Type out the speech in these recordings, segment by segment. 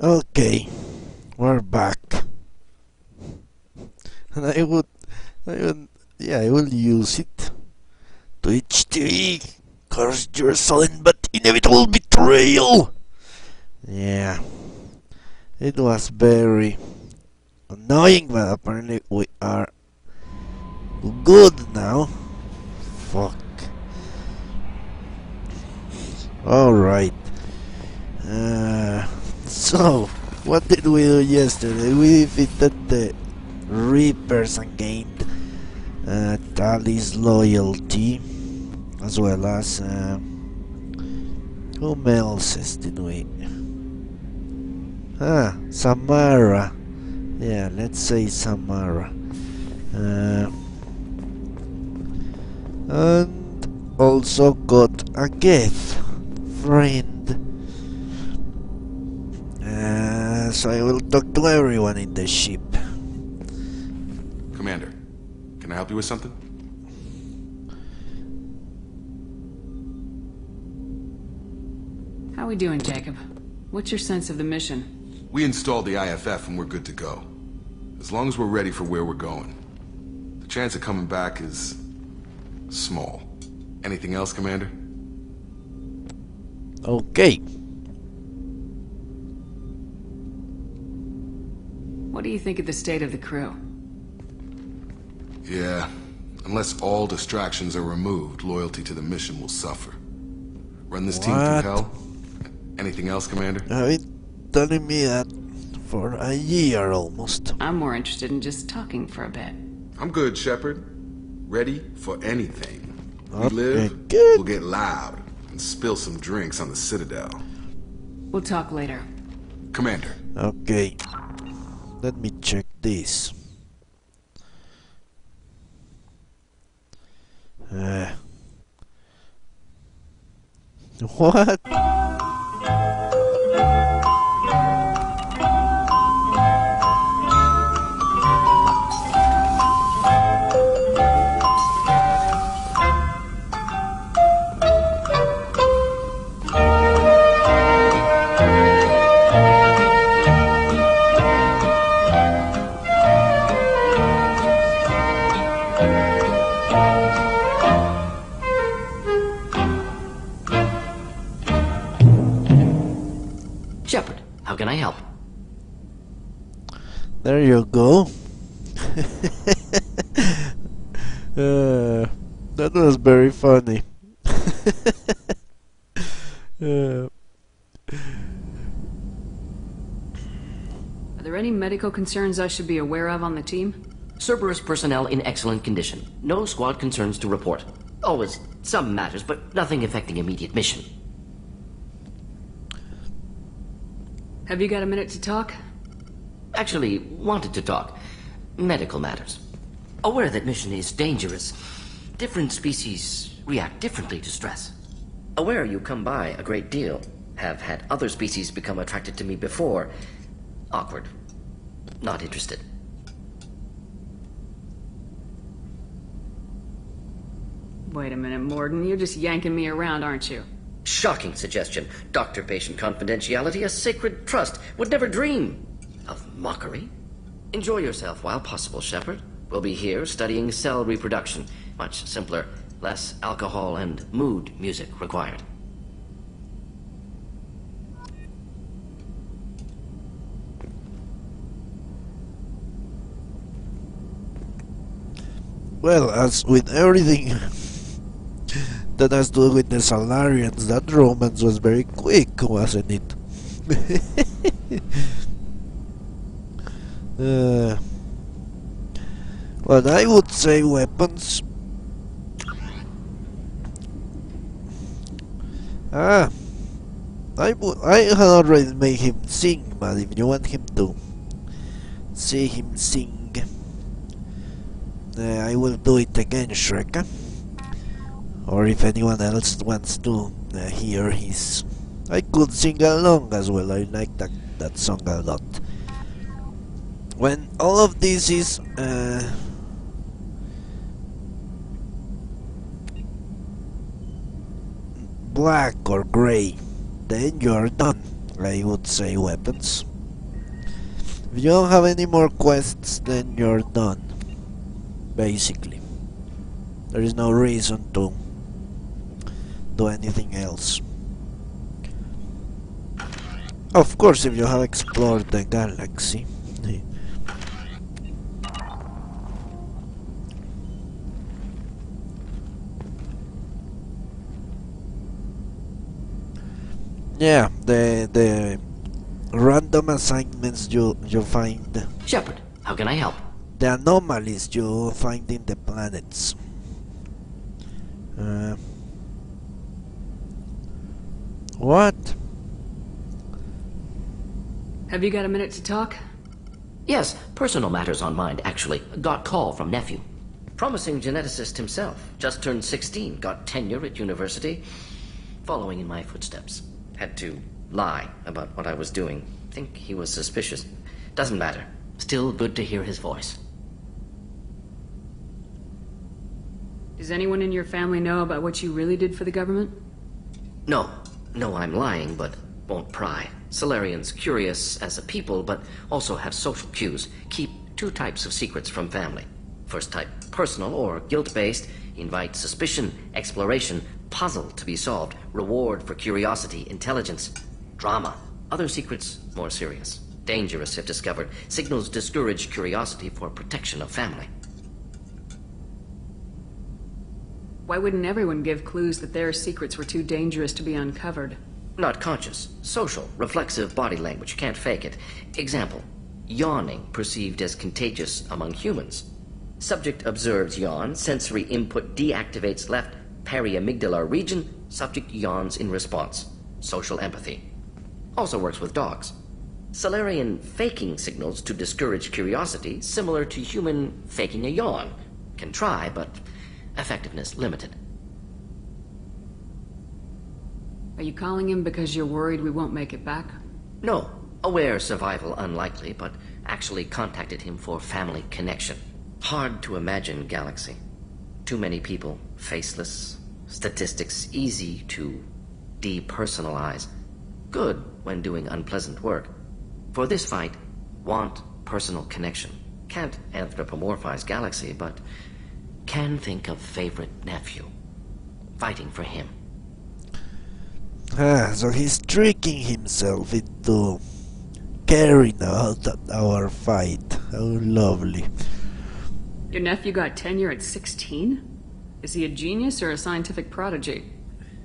Okay, we're back. And I will use it to HTV. Curse your sullen but inevitable betrayal. Yeah, it was very annoying, but apparently we are good now. Fuck. Alright. So, what did we do yesterday? We defeated the Reapers and gained Tali's loyalty, as well as whom else did we? Samara. Yeah, let's say Samara. And also got a Geth friend. So I will talk to everyone in the ship. Commander, can I help you with something? How we doing, Jacob? What's your sense of the mission? We installed the IFF and we're good to go. As long as we're ready for where we're going. The chance of coming back is small. Anything else, Commander? Okay. What do you think of the state of the crew? Yeah. Unless all distractions are removed, loyalty to the mission will suffer. Run this team through hell? Anything else, Commander? You've been telling me that for a year almost. I'm more interested in just talking for a bit. I'm good, Shepard. Ready for anything. We Okay, live, good. we'll get loud and spill some drinks on the Citadel. We'll talk later. Commander. Okay. Let me check this. What? Shepard, how can I help? There you go. That was very funny. Are there any medical concerns I should be aware of on the team? Cerberus personnel in excellent condition. No squad concerns to report. Always some matters, but nothing affecting immediate mission. Have you got a minute to talk? Actually, wanted to talk. Medical matters. Aware that mission is dangerous. Different species react differently to stress. Aware you come by a great deal. Have had other species become attracted to me before. Awkward. Not interested. Wait a minute, Morgan. You're just yanking me around, aren't you? Shocking suggestion. Doctor-patient confidentiality, a sacred trust. Would never dream of mockery. Enjoy yourself while possible, Shepard. We'll be here studying cell reproduction. Much simpler, less alcohol and mood music required. Well, as with everything that has to do with the Salarians, that romance was very quick, wasn't it? Well, I would say weapons. I had already made him sing, but if you want him to see him sing, I will do it again, Shrek. Or if anyone else wants to hear his... I could sing along as well. I like that song a lot. When all of this is black or grey, then you're done. I would say weapons. If you don't have any more quests, then you're done. Basically. There is no reason to do anything else. Of course, if you have explored the galaxy. Yeah, the random assignments you find, Shepard, how can I help? the anomalies you find in the planets. What? Have you got a minute to talk? Yes, personal matters on mind, actually. Got call from nephew. Promising geneticist himself. Just turned 16, got tenure at university. Following in my footsteps. Had to lie about what I was doing. Think he was suspicious. Doesn't matter. Still good to hear his voice. Does anyone in your family know about what you really did for the government? No. No, I'm lying, but won't pry. Solarians curious as a people, but also have social cues. Keep two types of secrets from family. First type, personal or guilt-based. Invite suspicion, exploration, puzzle to be solved, reward for curiosity, intelligence, drama. Other secrets, more serious. Dangerous if discovered. Signals discourage curiosity for protection of family. Why wouldn't everyone give clues that their secrets were too dangerous to be uncovered? Not conscious. Social, reflexive body language. Can't fake it. Example. Yawning perceived as contagious among humans. Subject observes yawn. Sensory input deactivates left periamygdalar region. Subject yawns in response. Social empathy. Also works with dogs. Solarian faking signals to discourage curiosity, similar to human faking a yawn. Can try, but effectiveness limited. Are you calling him because you're worried we won't make it back? No. Aware survival unlikely, but actually contacted him for family connection. Hard to imagine galaxy. Too many people, faceless, statistics easy to depersonalize. Good when doing unpleasant work. For this fight, want personal connection. Can't anthropomorphize galaxy, but can think of favorite nephew. Fighting for him. So he's tricking himself into caring out our fight. How lovely. Your nephew got tenure at 16? Is he a genius or a scientific prodigy?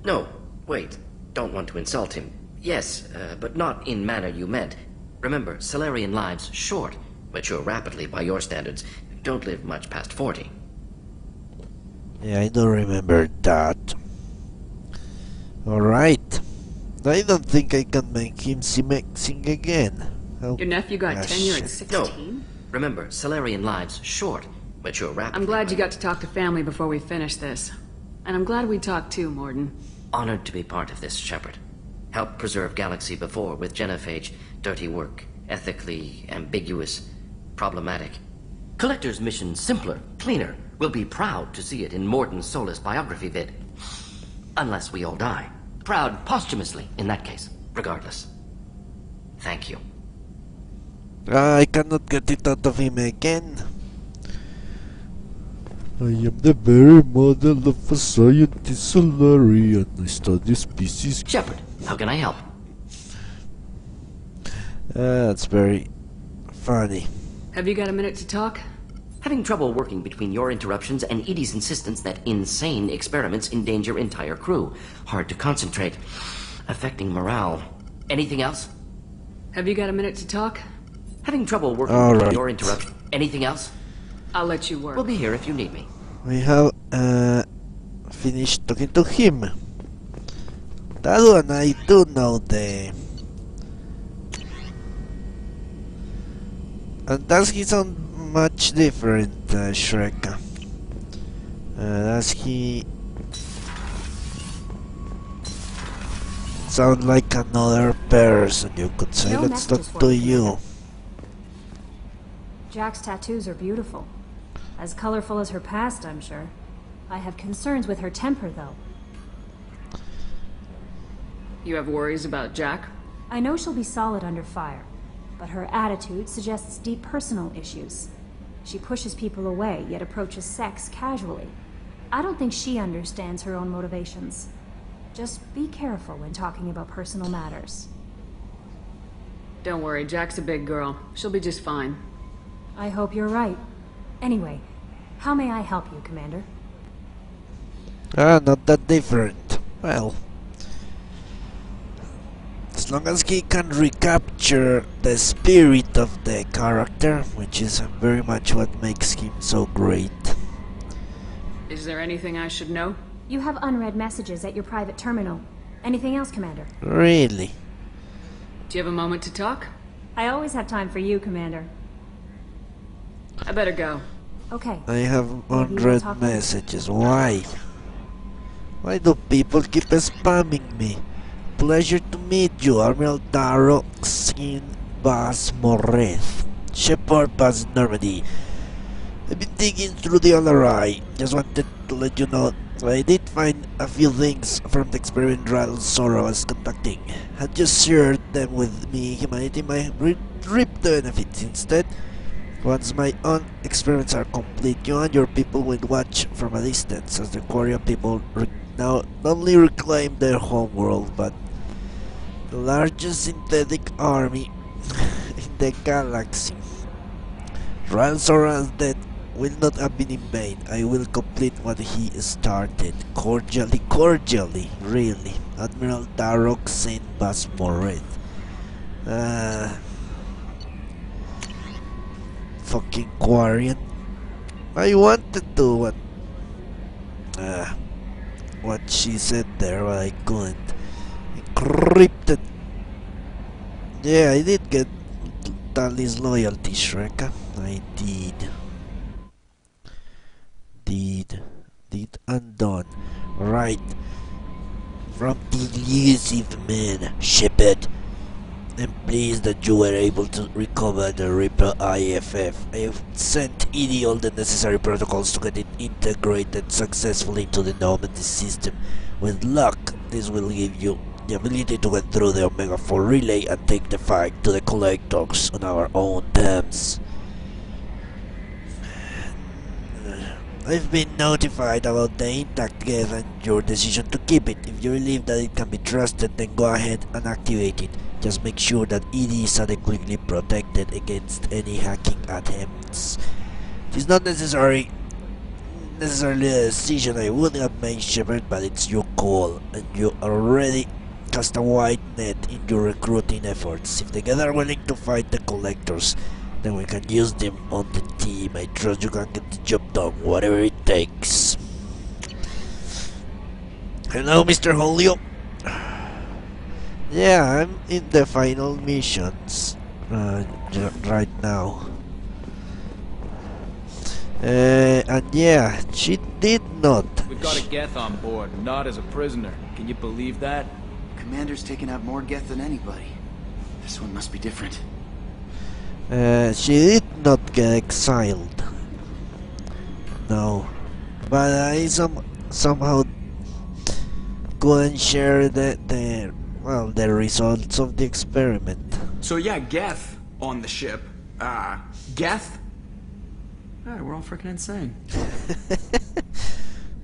No, wait. Don't want to insult him. Yes, but not in manner you meant. Remember, Solarian lives short. Mature rapidly by your standards. Don't live much past 40. Yeah, I don't remember that. Alright. I don't think I can make him sing again. Your nephew got tenure at shit. 16? No. Remember, Solarian lives short. Mature rapidly. I'm glad you got to talk to family before we finish this. And I'm glad we talked too, Morden. Honored to be part of this, Shepard. Helped preserve Galaxy before with genophage. Dirty work. Ethically ambiguous. Problematic. Collector's mission simpler, cleaner. We'll be proud to see it in Morden's Solus biography vid. Unless we all die. Proud posthumously, in that case. Regardless. Thank you. I cannot get it out of him again. I am the very model of a scientist Solarian. I study species. Shepard, how can I help? That's very funny. Have you got a minute to talk? Having trouble working between your interruptions and Edie's insistence that insane experiments endanger entire crew. Hard to concentrate. Affecting morale. Anything else? Have you got a minute to talk? Having trouble working All between right. your interruptions. Anything else? I'll let you work. We'll be here if you need me. We have finished talking to him. That one I do know the... And does he sound much different, Shrek? Does he sound like another person, you could say? No Let's talk messages for to you, you. Jack's tattoos are beautiful. As colorful as her past, I'm sure. I have concerns with her temper, though. You have worries about Jack? I know she'll be solid under fire. but her attitude suggests deep personal issues. She pushes people away, yet approaches sex casually. I don't think she understands her own motivations. Just be careful when talking about personal matters. Don't worry, Jack's a big girl. She'll be just fine. I hope you're right. Anyway, how may I help you, Commander? Not that different. Well, as long as he can recapture the spirit of the character, which is very much what makes him so great. Is there anything I should know? You have unread messages at your private terminal. Anything else, Commander? Really? Do you have a moment to talk? I always have time for you, Commander. I better go. Okay. I have Maybe we'll unread talk later. messages. Why? Why do people keep spamming me? Pleasure to meet you, Admiral Darth Sin Bas Moreth. Shepard Bas Normandy. I've been digging through the LRI. Just wanted to let you know I did find a few things from the experiment Ral Sora was conducting. Had you shared them with me, humanity might reap the benefits. Instead, once my own experiments are complete, you and your people will watch from a distance as the Quarian people now not only reclaim their homeworld, but the largest synthetic army in the galaxy. Ral Sora's death will not have been in vain. I will complete what he started. Cordially, really. Admiral Darok Saint Bas Moret. Fucking Quarian. I wanted to what she said there, but I couldn't. Encrypted. Yeah, I did get Tali's loyalty, Shrek. I did. Did undone. Right. From the elusive man, Shepard. I'm pleased that you were able to recover the Reaper IFF. I have sent ED all the necessary protocols to get it integrated successfully into the Normandy system. With luck, this will give you the ability to get through the Omega 4 relay and take the fight to the collectors on our own terms. I've been notified about the intact Geth and your decision to keep it. If you believe that it can be trusted, then go ahead and activate it. Just make sure that it is adequately protected against any hacking attempts. It is not necessarily a decision I would have made, Shepard, but it's your call, and you already cast a wide net in your recruiting efforts. If the Geth are willing to fight the collectors, then we can use them on the team. I trust you can get the job done, whatever it takes. Hello, Mr. Julio. Yeah, I'm in the final missions right now. And yeah, she did not. We've got a Geth on board, not as a prisoner. Can you believe that? Commander's taken out more Geth than anybody. This one must be different. She did not get exiled. No. But I somehow couldn't share the results of the experiment. So yeah, Geth on the ship. Geth? Alright, we're all freaking insane.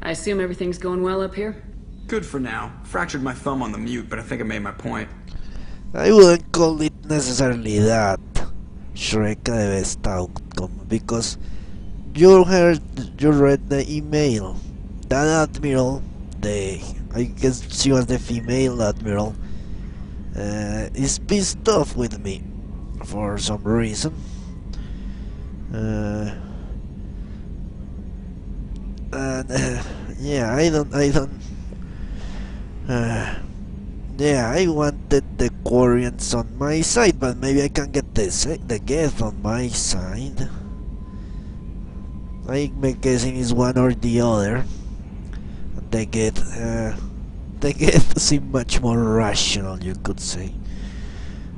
I assume everything's going well up here? Good for now. Fractured my thumb on the mute, but I think I made my point. I wouldn't call it necessarily that, Shrek, the best outcome, because you read the email. That admiral, I guess she was the female admiral, is pissed off with me for some reason. Yeah, I wanted the Quarians on my side, but maybe I can get the Geth on my side. I'm guessing it's one or the other. The Geth seem much more rational, you could say.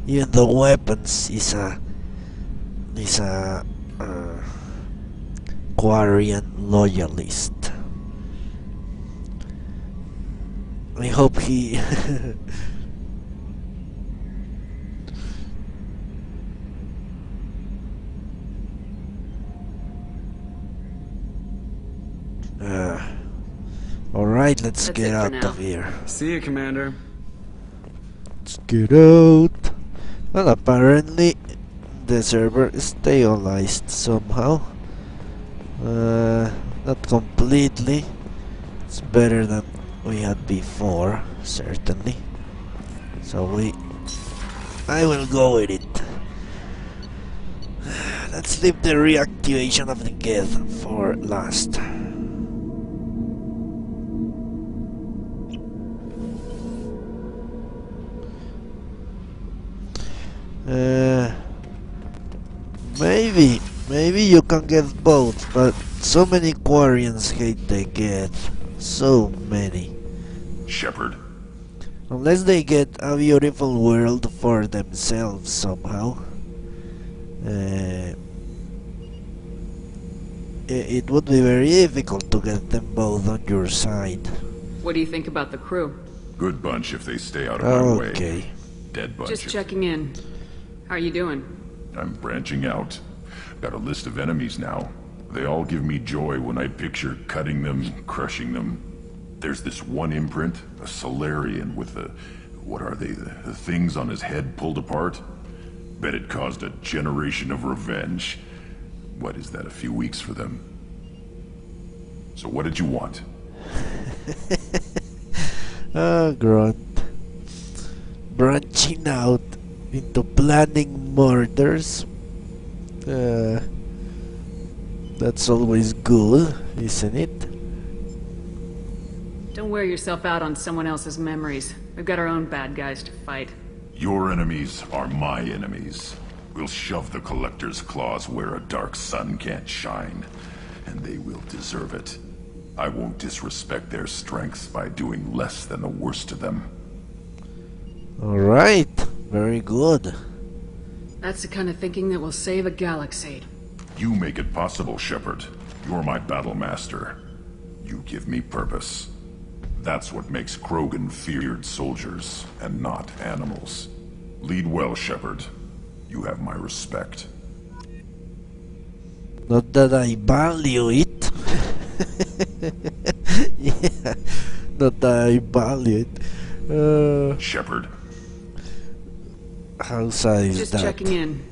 Even the weapons is a Quarian loyalist. I hope he Alright, let's That's get it for out now. of here. See you, Commander. Let's get out. Well, apparently the server is stabilized somehow. Not completely. It's better than we had before, certainly. So I will go with it. Let's leave the reactivation of the Gething for last. Maybe you can get both, but so many Quarians hate the Geth. So many. Shepard, Unless they get a beautiful world for themselves somehow. It would be very difficult to get them both on your side. What do you think about the crew? good bunch if they stay out of my way. Okay. Dead bunch. Just checking in. How are you doing? I'm branching out. Got a list of enemies now. They all give me joy when I picture cutting them, crushing them. There's this one imprint, a Solarian with the... what are they? The things on his head pulled apart? Bet it caused a generation of revenge. What is that, a few weeks for them? So what did you want? Grunt. Branching out into planning murders. That's always good, isn't it? Don't wear yourself out on someone else's memories. We've got our own bad guys to fight. Your enemies are my enemies. We'll shove the Collector's claws where a dark sun can't shine, and they will deserve it. I won't disrespect their strengths by doing less than the worst of them. Alright, very good. That's the kind of thinking that will save a galaxy. You make it possible, Shepard. You're my battle master. You give me purpose. That's what makes Krogan feared soldiers, and not animals. Lead well, Shepard. You have my respect. Not that I value it. Yeah, not that I value it. Shepard, How sad is Just that? checking in.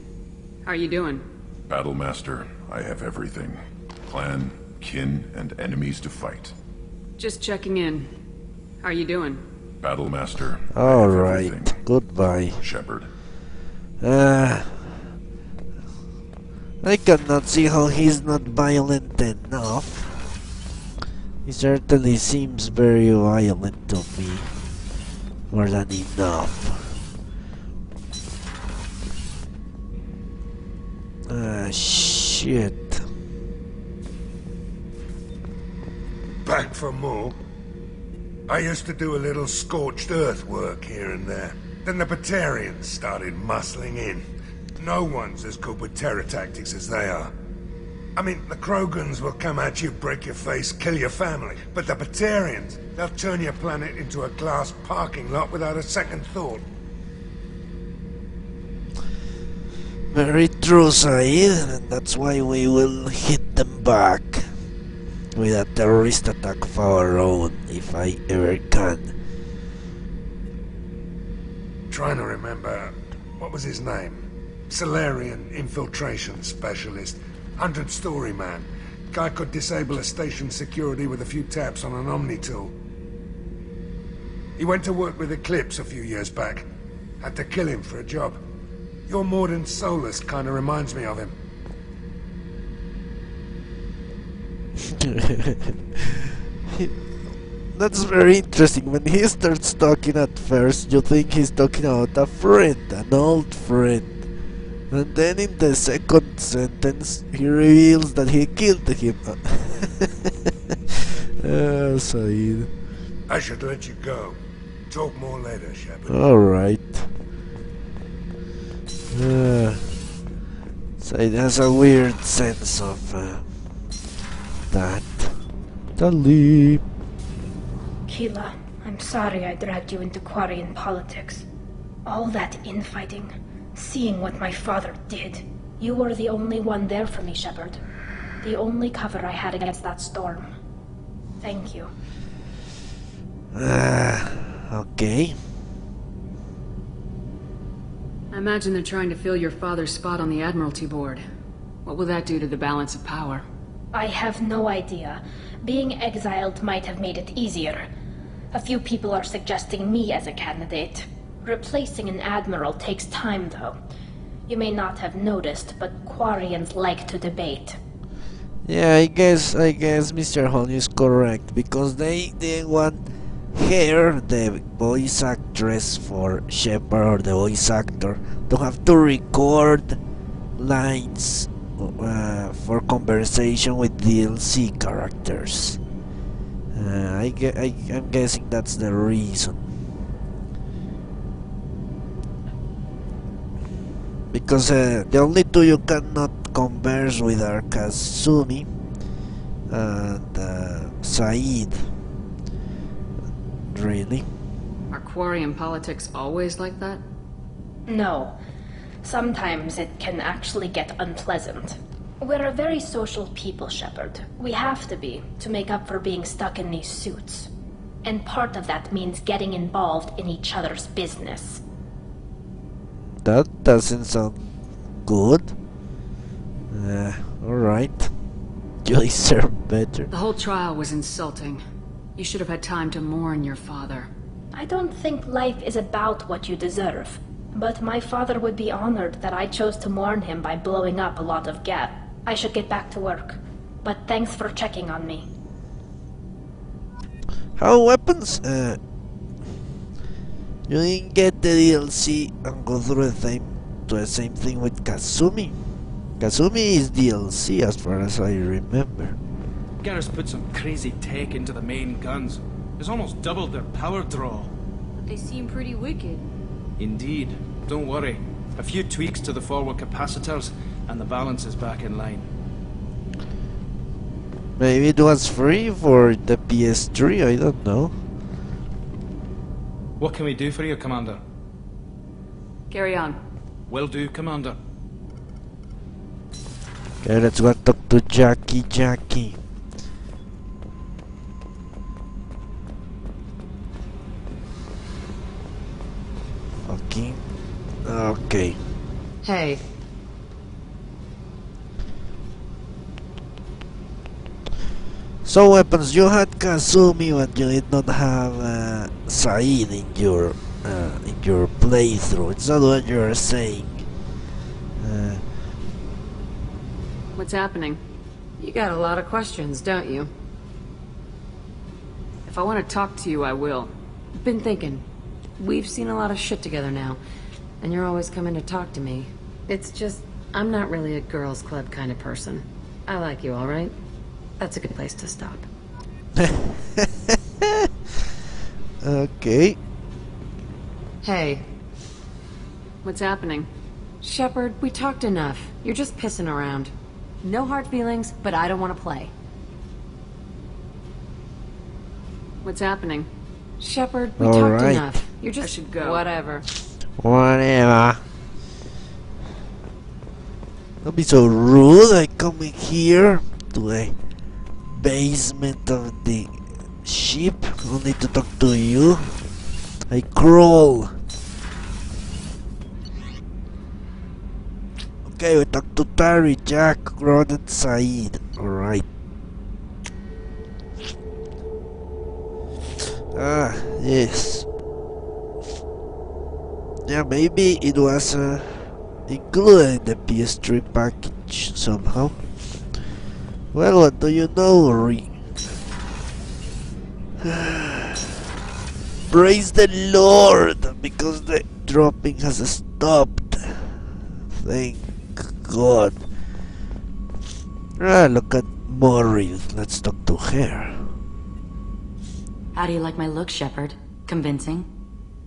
How are you doing? Battle Master, I have everything. Clan, kin, and enemies to fight. Just checking in. How are you doing? Battle Master, I have Alright, everything. goodbye. Shepard, I cannot see how he's not violent enough. He certainly seems very violent to me. More than enough. Shit. Back for more. I used to do a little scorched earth work here and there. Then the Batarians started muscling in. No one's as good with terror tactics as they are. I mean, the Krogans will come at you, break your face, kill your family. But the Batarians, they'll turn your planet into a glass parking lot without a second thought. Very true, Saeed, and that's why we will hit them back with a terrorist attack of our own, if I ever can. Trying to remember, what was his name? Solarian infiltration specialist. 100-story man. Guy could disable a station security with a few taps on an Omni tool. He went to work with Eclipse a few years back. Had to kill him for a job. Your Mordin Solus kinda reminds me of him. That's very interesting. When he starts talking at first, you think he's talking about a friend, an old friend. And then in the second sentence, he reveals that he killed him. Saeed. I should let you go. Talk more later, Shepard. Alright. Saeed has a weird sense of that. Dali. Keela, I'm sorry I dragged you into Quarian politics. All that infighting, seeing what my father did. You were the only one there for me, Shepard. The only cover I had against that storm. Thank you. Okay. I imagine they're trying to fill your father's spot on the Admiralty Board. What will that do to the balance of power? I have no idea. Being exiled might have made it easier. A few people are suggesting me as a candidate. Replacing an admiral takes time, though. You may not have noticed, but Quarians like to debate. Yeah, I guess Mr. Honey is correct, because they want her, the voice actress for Shepard, or the voice actor, to have to record lines for conversation with DLC characters. I'm guessing that's the reason. Because the only two you cannot converse with are Kazumi and Said. Really? Are Quarian politics always like that? No. Sometimes it can actually get unpleasant. We're a very social people, Shepard. We have to be, to make up for being stuck in these suits. And part of that means getting involved in each other's business. That doesn't sound good. Alright. You deserve better. The whole trial was insulting. You should have had time to mourn your father. I don't think life is about what you deserve. But my father would be honored that I chose to mourn him by blowing up a lot of Geth. I should get back to work. But thanks for checking on me. How weapons? You didn't get the DLC and go through the same thing with Kazumi. Kazumi is DLC as far as I remember. Garrus put some crazy tech into the main guns. It's almost doubled their power draw. But they seem pretty wicked. Indeed. Don't worry. A few tweaks to the forward capacitors, and the balance is back in line. Maybe it was free for the PS3, I don't know. What can we do for you, Commander? Carry on. Will do, Commander. Okay, let's go talk to Jackie. Okay. Hey. So weapons, you had Kazumi, but you did not have Said in your playthrough. It's not what you're saying. What's happening? You got a lot of questions, don't you? If I want to talk to you, I will. Been thinking. We've seen a lot of shit together now, and you're always coming to talk to me. It's just, I'm not really a girls' club kind of person. I like you, all right? That's a good place to stop. Okay. Hey. What's happening? Shepard, we talked enough. You're just pissing around. No hard feelings, but I don't want to play. What's happening? Shepard, we All talked right. enough. You're just... I should go. Whatever. Whatever. Don't be so rude. I come in here to the basement of the ship only to talk to you. I crawl. Okay, we talk to Tari, Jack, Ron, and Said. Alright. Ah, yes. Yeah, maybe it was included in the PS3 package somehow. Well, what do you know, Praise the Lord, because the dropping has stopped. Thank God. Ah, look at Mori. Let's talk to her. How do you like my look, Shepard? Convincing?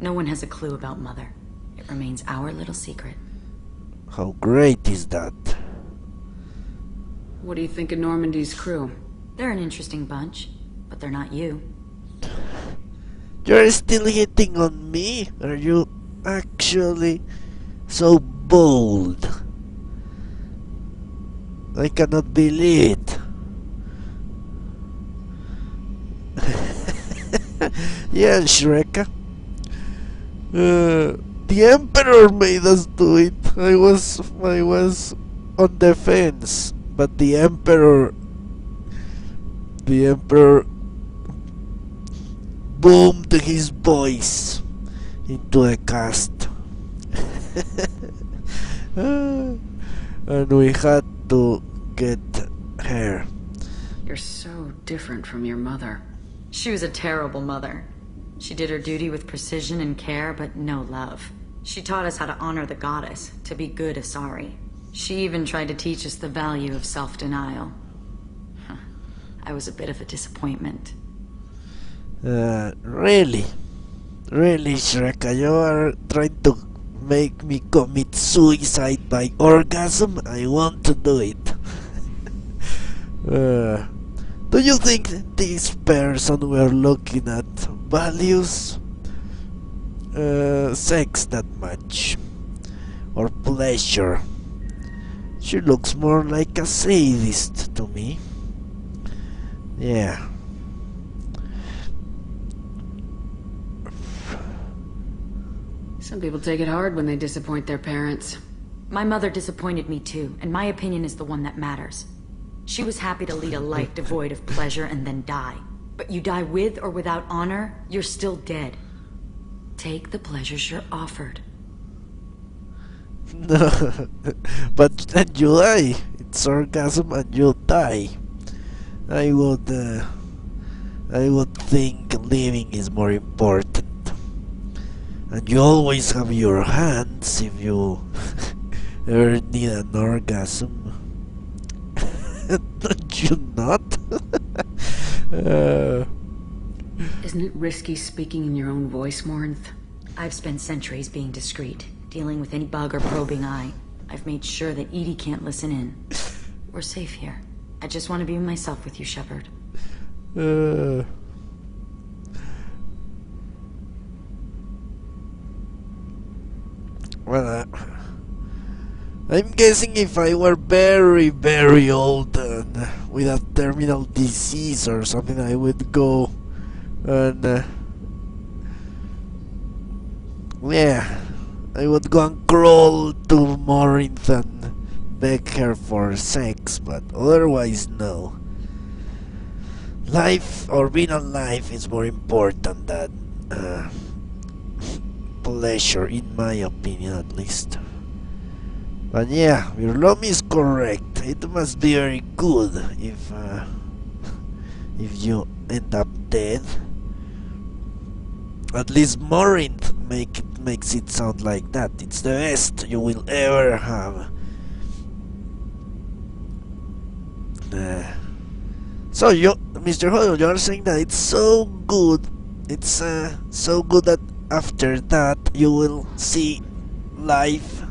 No one has a clue about Mother. It remains our little secret. How great is that? What do you think of Normandy's crew? They're an interesting bunch, but they're not you. You're still hitting on me? Are you actually so bold? I cannot believe it. Yeah, Shrek. The Emperor made us do it. I was on the fence, but the Emperor boomed his voice into a cast. And we had to get her. You're so different from your mother. She was a terrible mother. She did her duty with precision and care, but no love. She taught us how to honor the goddess, to be good Asari. She even tried to teach us the value of self-denial. I was a bit of a disappointment. Really, Shrek, you are trying to make me commit suicide by orgasm? I want to do it. Do you think this person we're looking at values sex that much? Or pleasure? She looks more like a sadist to me. Yeah. Some people take it hard when they disappoint their parents. My mother disappointed me too, and my opinion is the one that matters. She was happy to lead a life devoid of pleasure and then die. But you die with or without honor, you're still dead. Take the pleasures you're offered. No, but then you die. It's orgasm and you die. I would think living is more important. And you always have your hands if you ever need an orgasm. Don't you not? Isn't it risky speaking in your own voice, Morinth? I've spent centuries being discreet, dealing with any bug or probing eye. I've made sure that Edie can't listen in. We're safe here. I just want to be myself with you, Shepard. Well, I'm guessing if I were very, very old and with a terminal disease or something, I would go and yeah, I would go and crawl to Morinth and beg her for sex, but otherwise no. Life, or being alive, is more important than pleasure, in my opinion at least. But yeah, Virlomi is correct. It must be very good if you end up dead. At least Morinth makes it sound like that. It's the best you will ever have. So you, Mr. Hoyle, you are saying that it's so good. It's so good that after that you will see life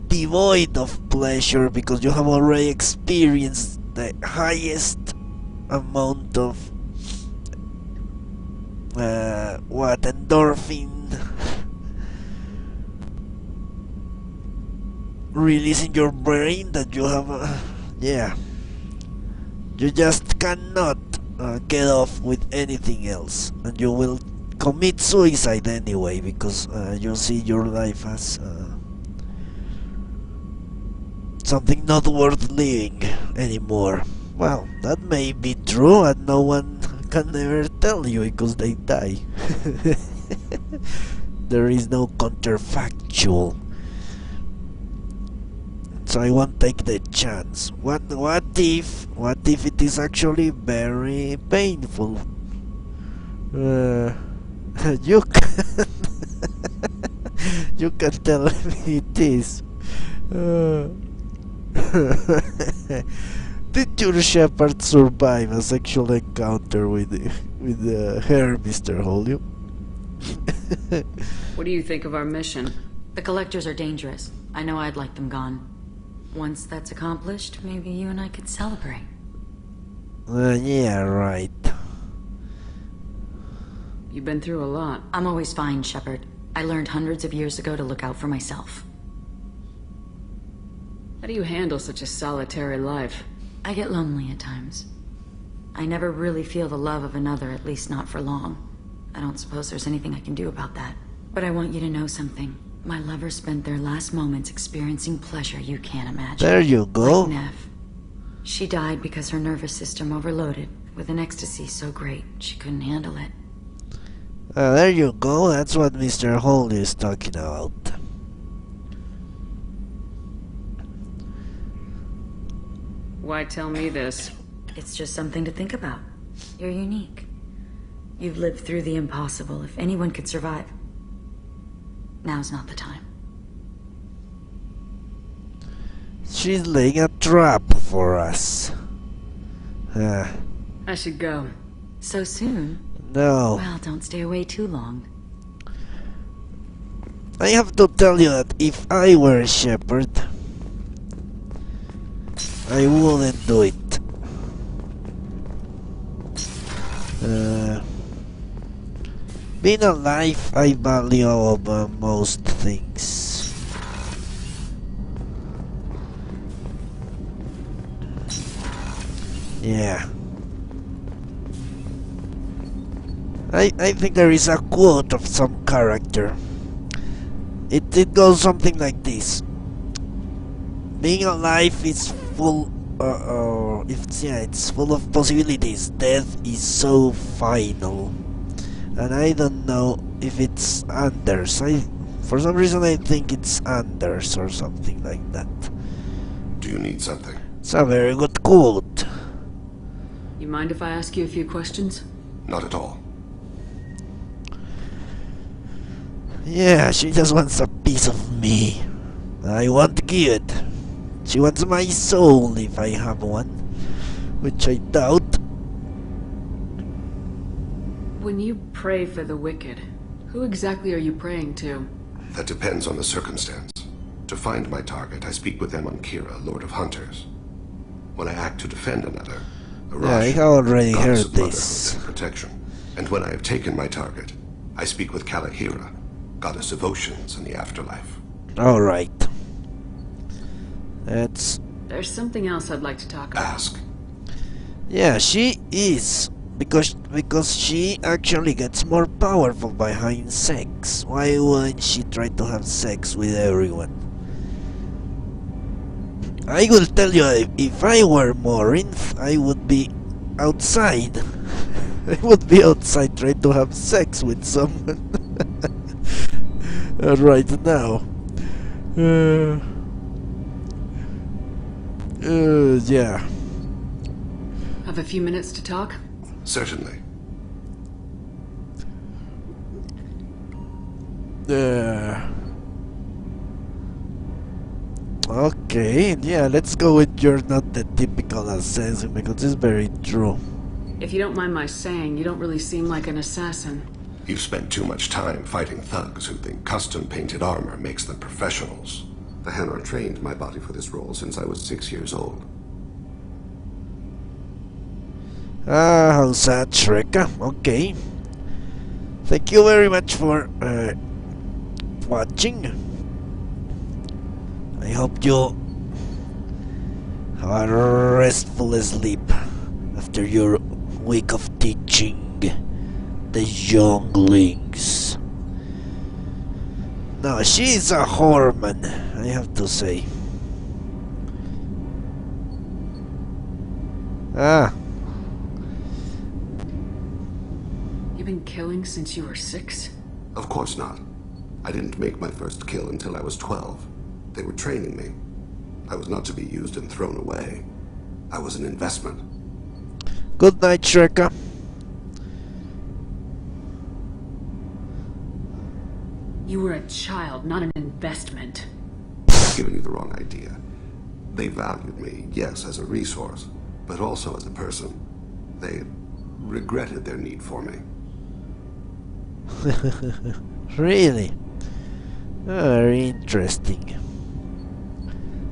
devoid of pleasure because you have already experienced the highest amount of endorphin releasing your brain that you have yeah, you just cannot get off with anything else, and you will commit suicide anyway because you see your life as something not worth living anymore. Well, that may be true, and no one can ever tell you because they die. There is no counterfactual, so I won't take the chance. What if it is actually very painful? You can you can tell me it is. Did your Shepard survive a sexual encounter with her, Mr. Holyoke? What do you think of our mission? The collectors are dangerous. I know I'd like them gone. Once that's accomplished, maybe you and I could celebrate. Yeah, right. You've been through a lot. I'm always fine, Shepard. I learned hundreds of years ago to look out for myself. How do you handle such a solitary life? I get lonely at times. I never really feel the love of another, at least not for long. I don't suppose there's anything I can do about that. But I want you to know something. My lover spent their last moments experiencing pleasure you can't imagine. There you go. Like Nev. She died because her nervous system overloaded, with an ecstasy so great she couldn't handle it. There you go, that's what Mr. Hall is talking about. Why tell me this? It's just something to think about. You're unique. You've lived through the impossible. If anyone could survive, now's not the time. She's laying a trap for us. I should go. So soon? No. Well, don't stay away too long. I have to tell you that if I were Shepard, I wouldn't do it. Being alive, I value over most things. Yeah. I think there is a quote of some character. It goes something like this. Being alive is full it's full of possibilities. Death is so final. And I don't know if it's Anders. For some reason I think it's Anders or something like that. Do you need something? It's a very good quote. You mind if I ask you a few questions? Not at all. Yeah, she just wants a piece of me. I won't give it. She wants my soul if I have one, which I doubt. When you pray for the wicked, who exactly are you praying to? That depends on the circumstance. To find my target, I speak with them on Kira, Lord of Hunters. When I act to defend another, Yeah, I have already heard this. this. Protection. And when I have taken my target, I speak with Kalahira, goddess of oceans and the afterlife. Alright. There's something else I'd like to talk about. Ask. Yeah, she is. Because she actually gets more powerful by having sex. Why wouldn't she try to have sex with everyone? I will tell you, if I were Morinth, I would be outside. I would be outside trying to have sex with someone. Right now. Yeah. Have a few minutes to talk? Certainly. Okay, yeah, let's go with you're not the typical assassin, because it's very true. If you don't mind my saying, you don't really seem like an assassin. You've spent too much time fighting thugs who think custom-painted armor makes them professionals. The Hanar trained my body for this role since I was 6 years old. Ah, how sad, Shreka. Okay. Thank you very much for watching. I hope you have a restful sleep after your week of teaching the younglings. No, she's a whoreman, I have to say. Ah. You've been killing since you were 6? Of course not. I didn't make my first kill until I was 12. They were training me. I was not to be used and thrown away. I was an investment. Good night, Shreka. You were a child, not an investment. I've given you the wrong idea. They valued me, yes, as a resource, but also as a person. They regretted their need for me. Really? Very interesting.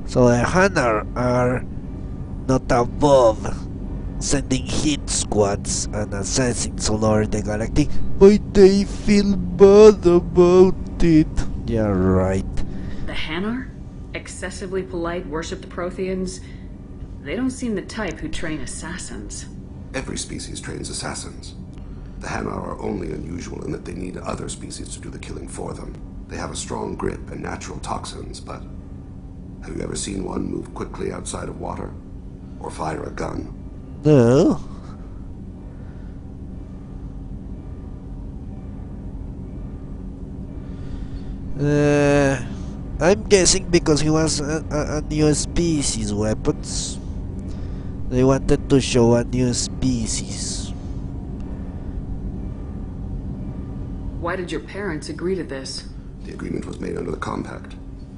So the Hanar are not above sending hit squads and assassins all over the galaxy, but they feel bad about it. Yeah, right. The Hanar? Excessively polite, worship the Protheans? They don't seem the type who train assassins. Every species trains assassins. The Hanar are only unusual in that they need other species to do the killing for them. They have a strong grip and natural toxins, but have you ever seen one move quickly outside of water? Or fire a gun? No. I'm guessing because he was a new species weapons. They wanted to show a new species. Why did your parents agree to this? The agreement was made under the Compact.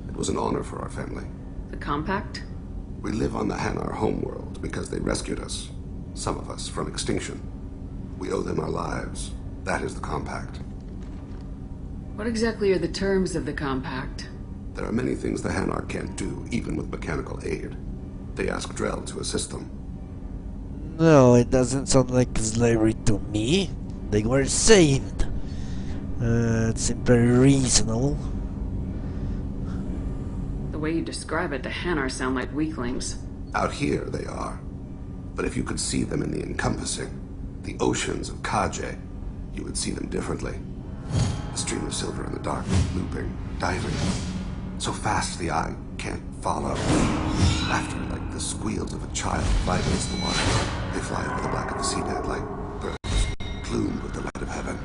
It was an honor for our family. The Compact? We live on the Hanar homeworld because they rescued us. Some of us from extinction. We owe them our lives. That is the Compact. What exactly are the terms of the Compact? There are many things the Hanar can't do, even with mechanical aid. They ask Drell to assist them. No, it doesn't sound like slavery to me. They were saved. It seems very reasonable. The way you describe it, the Hanar sound like weaklings. Out here, they are. But if you could see them in the encompassing, the oceans of Kaje, you would see them differently. A stream of silver in the dark, looping, diving. So fast the eye can't follow. Laughter like the squeals of a child vibrates the water. They fly over the black of the seabed like birds, plumed with the light of heaven.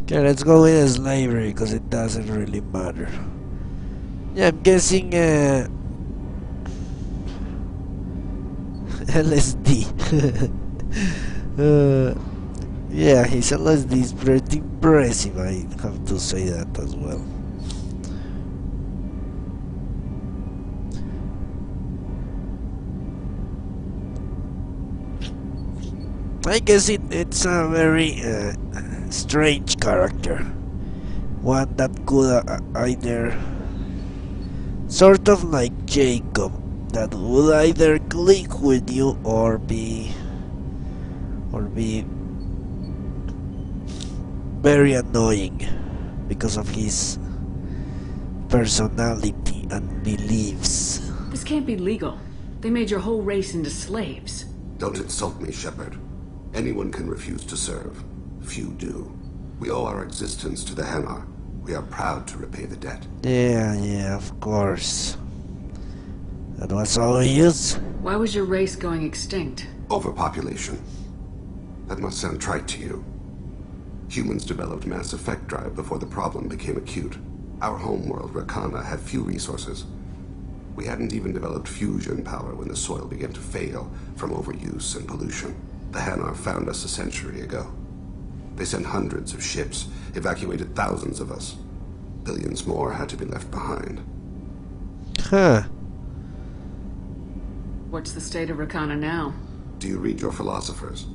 Okay, let's go with slavery because it doesn't really matter. Yeah, I'm guessing LSD. Yeah, his LSD is pretty impressive, I have to say that as well. I guess it's a very strange character. One that could either, sort of like Jacob, that would either click with you or be very annoying because of his personality and beliefs. This can't be legal. They made your whole race into slaves. Don't insult me, Shepard. Anyone can refuse to serve. Few do. We owe our existence to the Hanar. We are proud to repay the debt. Yeah, of course. That was obvious. Why was your race going extinct? Overpopulation. That must sound trite to you. Humans developed mass effect drive before the problem became acute. Our homeworld, Rakana, had few resources. We hadn't even developed fusion power when the soil began to fail from overuse and pollution. The Hanar found us a century ago. They sent hundreds of ships, evacuated thousands of us. Billions more had to be left behind. Huh. What's the state of Rakana now? Do you read your philosophers?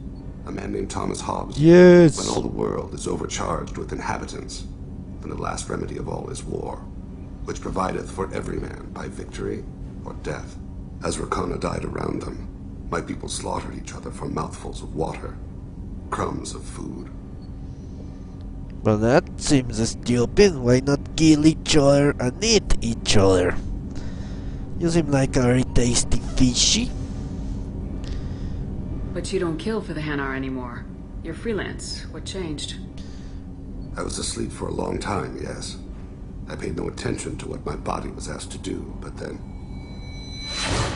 A man named Thomas Hobbes. Yes. When all the world is overcharged with inhabitants, then the last remedy of all is war, which provideth for every man by victory or death. As Rakana died around them, my people slaughtered each other for mouthfuls of water, crumbs of food. Well, that seems stupid. Why not kill each other and eat each other? You seem like a very tasty fishy. But you don't kill for the Hanar anymore. You're freelance. What changed? I was asleep for a long time, yes. I paid no attention to what my body was asked to do, but then...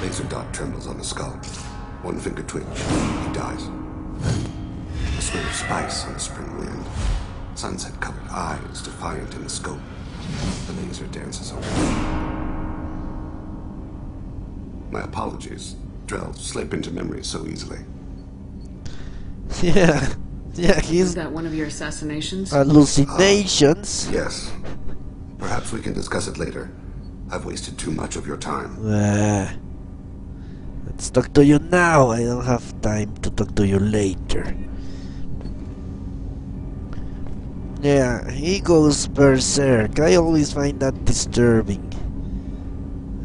Laser dot trembles on the skull. One finger twitch. He dies. Then, a smell of spice on the spring wind. Sunset-colored eyes defiant in the scope. The laser dances away. My apologies. Drell slip into memory so easily. Yeah, he's... Is that one of your assassinations? Hallucinations? Yes. Perhaps we can discuss it later. I've wasted too much of your time. Let's talk to you now. I don't have time to talk to you later. Yeah, he goes berserk. I always find that disturbing.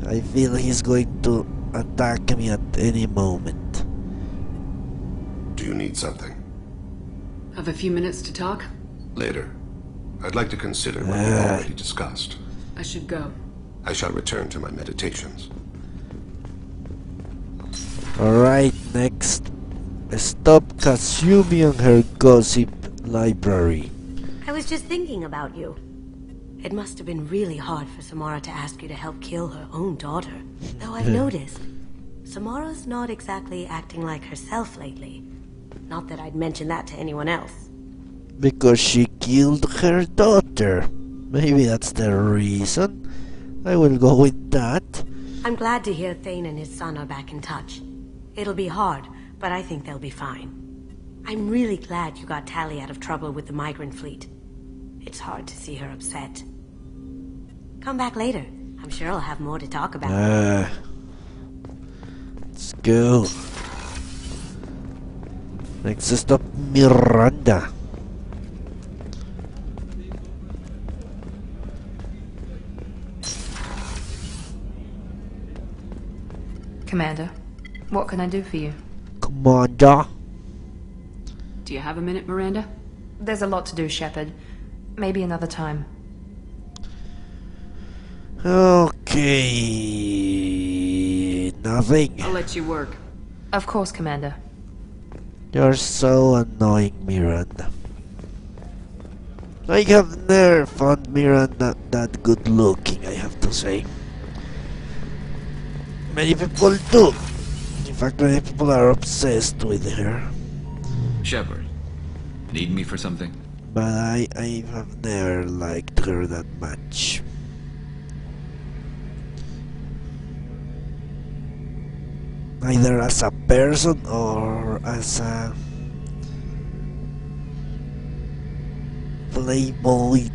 I feel he's going to attack me at any moment. Do you need something? Have a few minutes to talk? Later. I'd like to consider what we've already discussed. I should go. I shall return to my meditations. Alright, next. Stop consuming her gossip library. I was just thinking about you. It must have been really hard for Samara to ask you to help kill her own daughter. Though I've noticed, Samara's not exactly acting like herself lately. Not that I'd mention that to anyone else. Because she killed her daughter. Maybe that's the reason. I will go with that. I'm glad to hear Thane and his son are back in touch. It'll be hard, but I think they'll be fine. I'm really glad you got Tally out of trouble with the migrant fleet. It's hard to see her upset. Come back later. I'm sure I'll have more to talk about. Let's go. Next stop, Miranda. Commander, what can I do for you? Commander. Do you have a minute, Miranda? There's a lot to do, Shepard. Maybe another time. Okay. Nothing. I'll let you work. Of course, Commander. You're so annoying, Miranda. I have never found Miranda that good looking, I have to say. Many people do. In fact, many people are obsessed with her. Shepard, need me for something? But I have never liked her that much. Either as a person or as a Playboy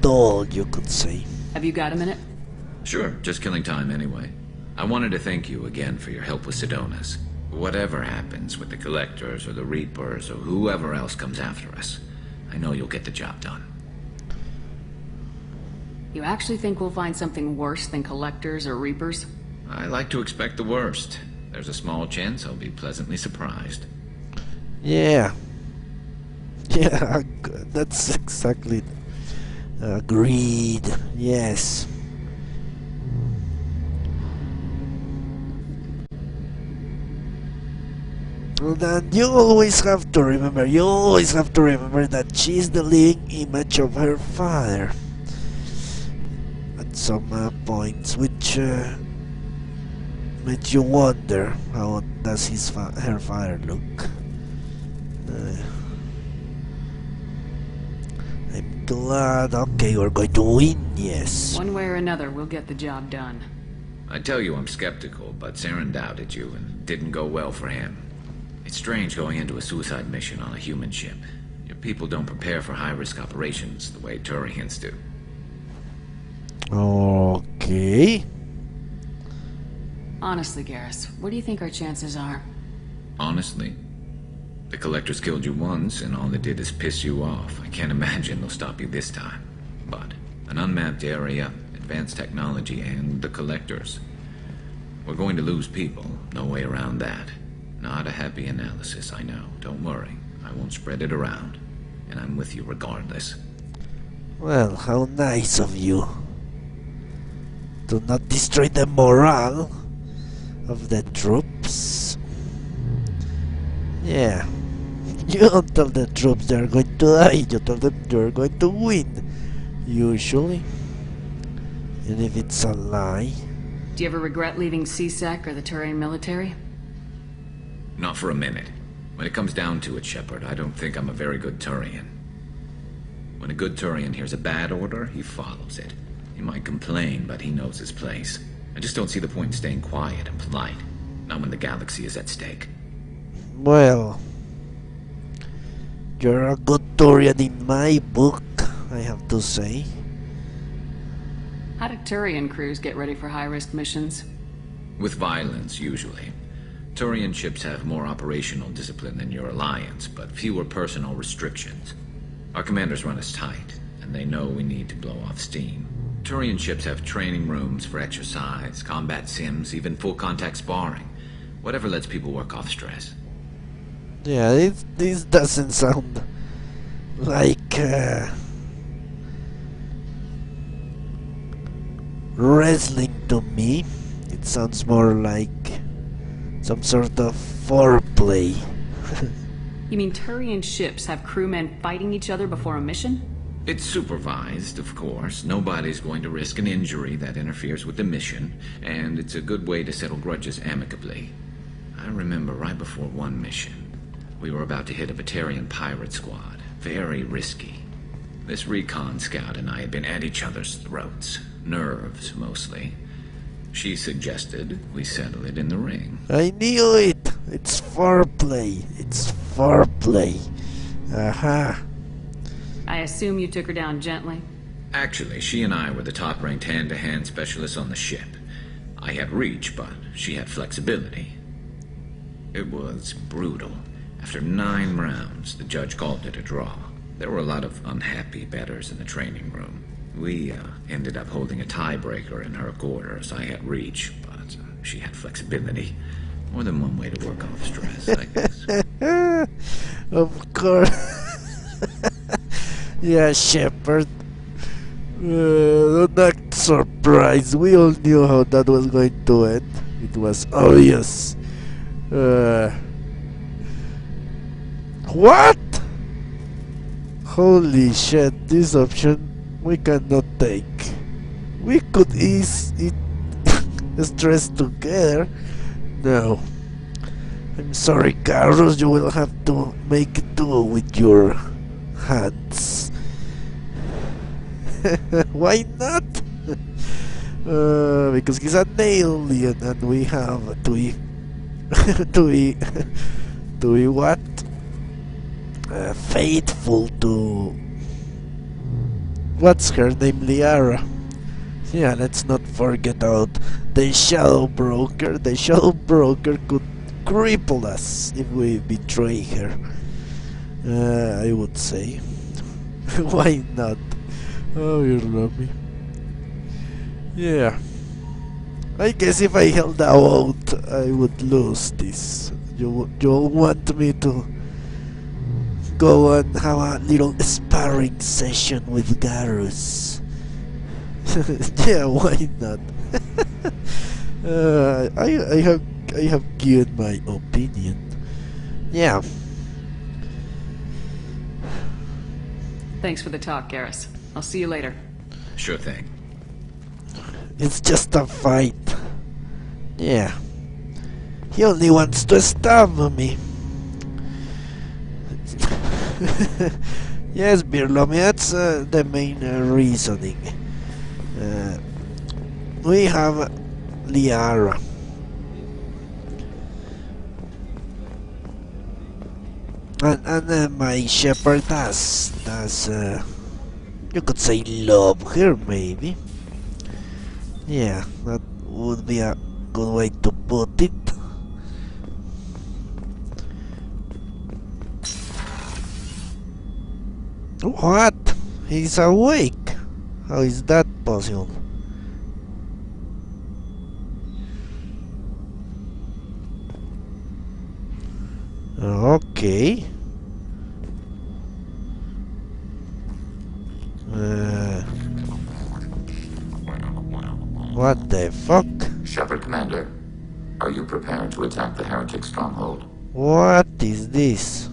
doll, you could say. Have you got a minute? Sure, just killing time anyway. I wanted to thank you again for your help with Sidonis. Whatever happens with the Collectors or the Reapers or whoever else comes after us, I know you'll get the job done. You actually think we'll find something worse than Collectors or Reapers? I like to expect the worst. There's a small chance I'll be pleasantly surprised. Yeah. Yeah, that's exactly... Agreed. Yes. And you always have to remember, that she's the living image of her father. At some points, which made you wonder, how does her father look? I'm glad. Okay, we're going to win, yes. One way or another, we'll get the job done. I tell you I'm skeptical, but Saren doubted you and didn't go well for him. It's strange going into a suicide mission on a human ship. Your people don't prepare for high-risk operations the way Turians do. Okay. Honestly, Garrus, what do you think our chances are? Honestly? The Collectors killed you once, and all they did is piss you off. I can't imagine they'll stop you this time. But an unmapped area, advanced technology, and the Collectors. We're going to lose people, no way around that. Not a happy analysis, I know. Don't worry. I won't spread it around. And I'm with you regardless. Well, how nice of you. Do not destroy the morale of the troops. Yeah. You don't tell the troops they're going to die. You tell them they're going to win. Usually. And if it's a lie. Do you ever regret leaving CSEC or the Turian military? Not for a minute. When it comes down to it, Shepard, I don't think I'm a very good Turian. When a good Turian hears a bad order, he follows it. He might complain, but he knows his place. I just don't see the point in staying quiet and polite. Not when the galaxy is at stake. Well, you're a good Turian in my book, I have to say. How do Turian crews get ready for high-risk missions? With violence, usually. Turian ships have more operational discipline than your alliance, but fewer personal restrictions. Our commanders run us tight, and they know we need to blow off steam. Turian ships have training rooms for exercise, combat sims, even full-contact sparring. Whatever lets people work off stress. Yeah, this doesn't sound like wrestling to me. It sounds more like some sort of foreplay. You mean Turian ships have crewmen fighting each other before a mission? It's supervised, of course. Nobody's going to risk an injury that interferes with the mission, and it's a good way to settle grudges amicably. I remember right before one mission, we were about to hit a Batarian pirate squad. Very risky. This recon scout and I had been at each other's throats. Nerves, mostly. She suggested we settle it in the ring. I knew it! It's foreplay. It's foreplay. Aha. I assume you took her down gently? Actually, she and I were the top-ranked hand-to-hand specialists on the ship. I had reach, but she had flexibility. It was brutal. After 9 rounds, the judge called it a draw. There were a lot of unhappy bettors in the training room. We ended up holding a tiebreaker in her quarters. I had reach, but she had flexibility. More than one way to work off stress, I guess. Of course. Yeah, Shepard. Not surprised. We all knew how that was going to end. It was obvious. What? Holy shit, this option we cannot take. We could ease it stress together. No. I'm sorry, Carlos, you will have to make do with your hands. Why not? Because he's an alien and we have to be what? Faithful to... What's her name? Liara. Yeah, let's not forget about the Shadow Broker. The Shadow Broker could cripple us if we betray her. I would say. Why not? Oh, you love me. Yeah. I guess if I held out, I would lose this. You want me to go and have a little sparring session with Garrus? Yeah, why not? I have given my opinion. Yeah. Thanks for the talk, Garrus. I'll see you later. Sure thing. It's just a fight. Yeah. He only wants to stab me. Yes, Birlomi, that's the main reasoning. We have Liara. And my Shepard does you could say love her, maybe. Yeah, that would be a good way to put it. What? He's awake. How is that possible? Okay. What the fuck? Shepard, Commander. Are you prepared to attack the heretic stronghold? What is this?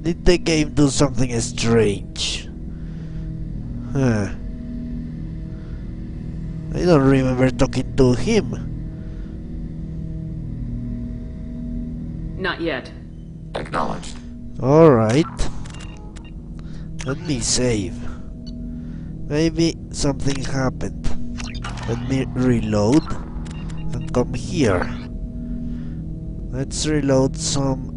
Did the game do something strange? Huh. I don't remember talking to him. Not yet. Acknowledged. Alright. Let me save. Maybe something happened. Let me reload and come here. Let's reload some.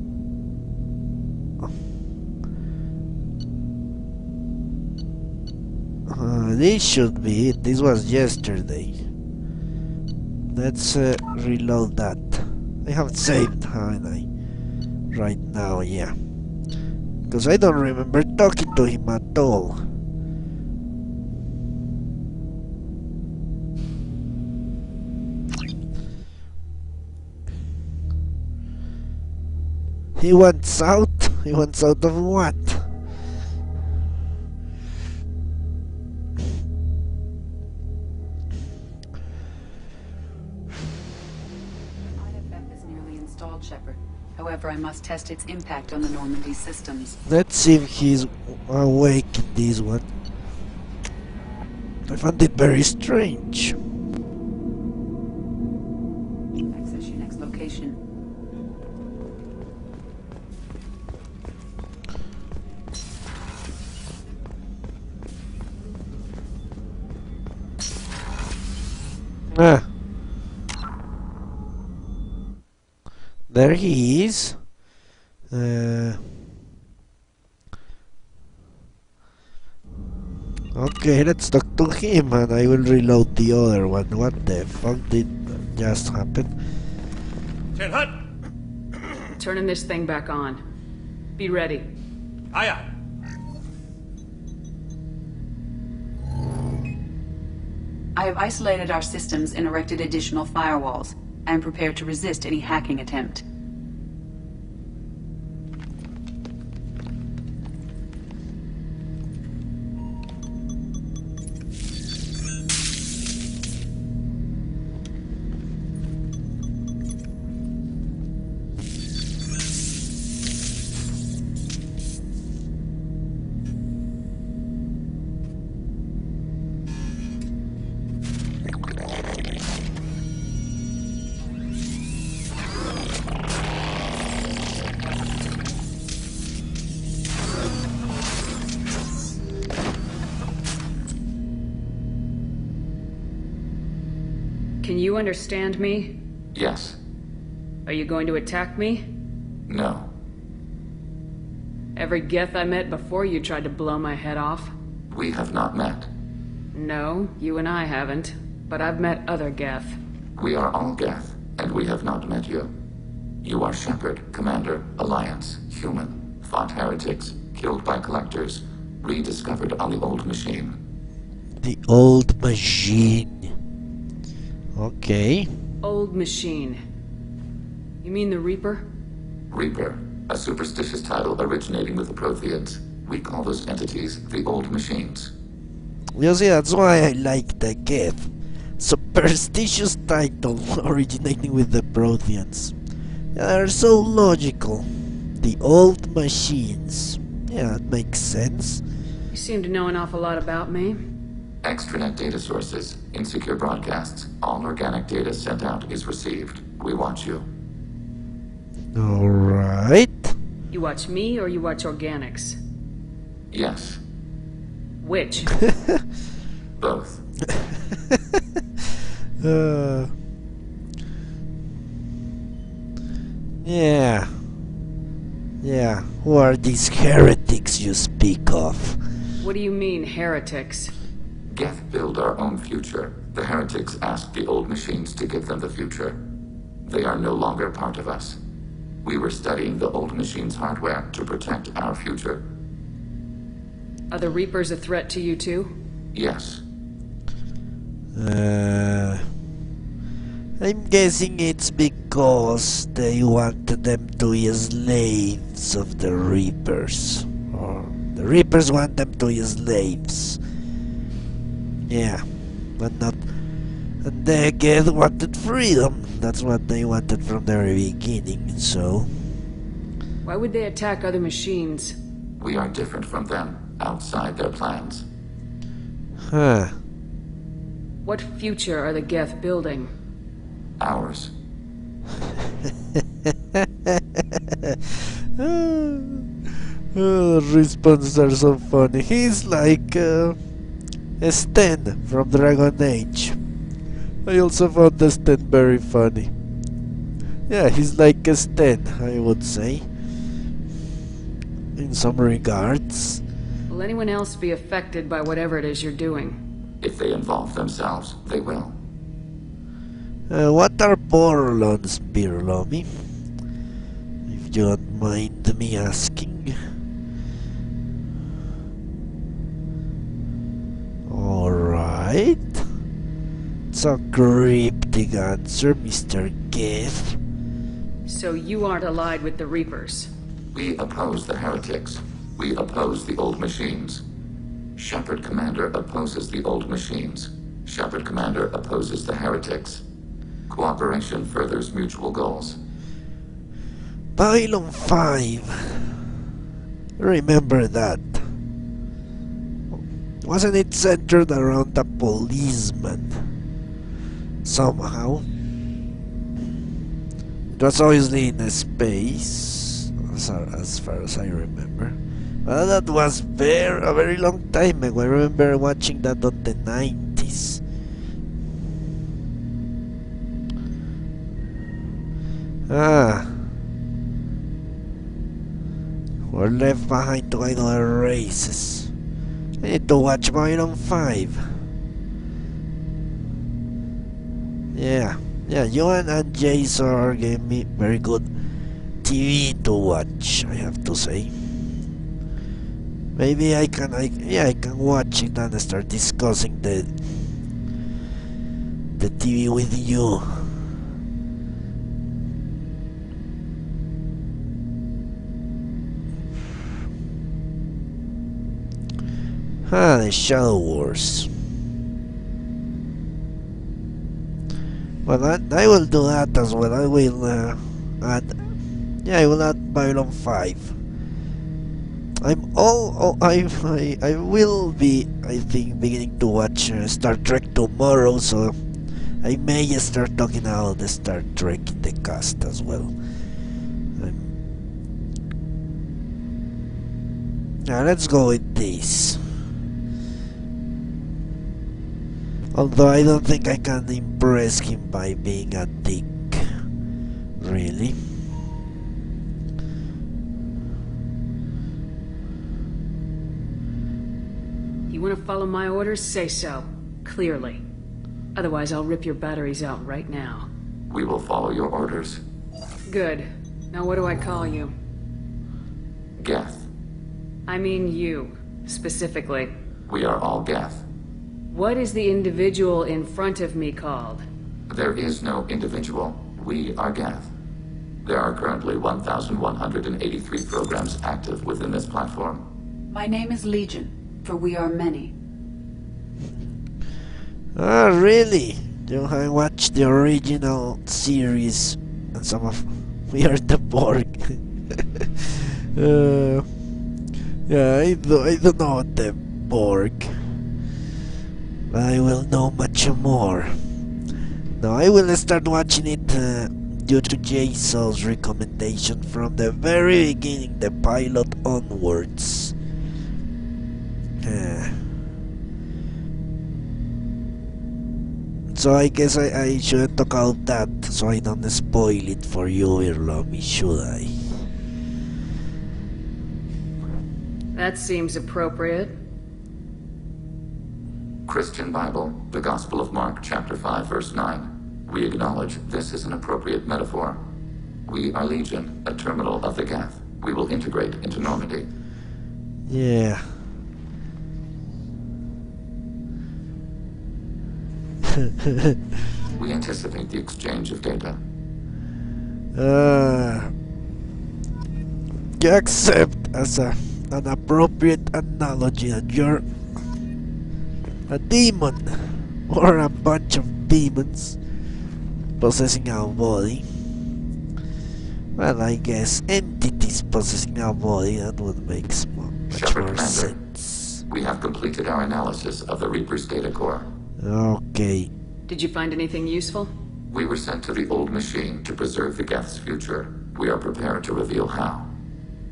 This should be it. This was yesterday. Let's reload that. I have saved, haven't I? Right now, yeah. Because I don't remember talking to him at all. He wants out? He wants out of what? I must test its impact on the Normandy systems. Let's see if he's awake in this one. I found it very strange. Access your next location. Ah. There he is. Okay, let's talk to him and I will reload the other one. What the fuck did just happen? Turning this thing back on. Be ready. Aye. I have isolated our systems and erected additional firewalls. I am prepared to resist any hacking attempt. Can you understand me? Yes. Are you going to attack me? No. Every Geth I met before you tried to blow my head off. We have not met. No, you and I haven't. But I've met other Geth. We are all Geth, and we have not met you. You are Shepard, Commander, Alliance, human, fought heretics, killed by collectors, rediscovered on the old machine. The old machine. Okay. Old machine. You mean the Reaper? Reaper, a superstitious title originating with the Protheans. We call those entities the old machines. You see, that's why I like the Geth. Superstitious title originating with the Protheans. They're so logical. The old machines. Yeah, it makes sense. You seem to know an awful lot about me. Extranet data sources, insecure broadcasts, all organic data sent out is received. We watch you. Alright. You watch me or you watch organics? Yes. Which? Both. Yeah. Yeah, who are these heretics you speak of? What do you mean, heretics? Geth build our own future. The heretics asked the old machines to give them the future. They are no longer part of us. We were studying the old machines' hardware to protect our future. Are the Reapers a threat to you too? Yes. I'm guessing it's because they wanted them to be slaves of the Reapers. Or the Reapers want them to be slaves. Yeah, but not... And the Geth wanted freedom. That's what they wanted from the very beginning, so... Why would they attack other machines? We are different from them, outside their plans. Huh. What future are the Geth building? Ours. Oh, responses are so funny. He's like Sten from Dragon Age. I also found the Sten very funny. Yeah, he's like a Sten, I would say. In some regards. Will anyone else be affected by whatever it is you're doing? If they involve themselves, they will. What are Borlons, Birlomi? If you don't mind me asking. Alright. It's a cryptic answer, Mr. Geth. So you aren't allied with the Reapers? We oppose the heretics. We oppose the old machines. Shepard Commander opposes the old machines. Shepard Commander opposes the heretics. Cooperation furthers mutual goals. Pylon 5. Remember that. Wasn't it centered around a policeman? Somehow. It was obviously in space, as far as I remember. But that was a very long time ago. I remember watching that on the 90s. We're left behind to guide other races. I need to watch Pylon 5. Yeah, you and Jason gave me very good TV to watch, I have to say. Maybe I can watch it and start discussing the TV with you. The Shadow Wars. Well, I will do that as well. I will add Pylon 5. I will be, I think, beginning to watch Star Trek tomorrow, so I may start talking about the Star Trek in the cast as well. Now let's go with this. Although I don't think I can impress him by being a dick. Really. You want to follow my orders? Say so. Clearly. Otherwise, I'll rip your batteries out right now. We will follow your orders. Good. Now what do I call you? Geth. I mean you, specifically. We are all Geth. What is the individual in front of me called? There is no individual. We are Geth. There are currently 1,183 programs active within this platform. My name is Legion, for we are many. Really? You have watched the original series and some of... We are the Borg. Yeah, I don't know the Borg. I will know much more. Now I will start watching it due to Jason's recommendation from the very beginning, the pilot onwards. So I guess I shouldn't talk about that, so I don't spoil it for you, Irlomi, should I? That seems appropriate. Christian Bible, the Gospel of Mark, chapter 5, verse 9. We acknowledge this is an appropriate metaphor. We are Legion, a terminal of the Geth. We will integrate into Normandy. Yeah. We anticipate the exchange of data. You accept as an appropriate analogy that you're a demon or a bunch of demons possessing our body. Well, I guess entities possessing our body, that would make much Shepard, more Commander, sense. we have completed our analysis of the Reaper's data core. Okay. Did you find anything useful? We were sent to the old machine to preserve the Geth's future. We are prepared to reveal how.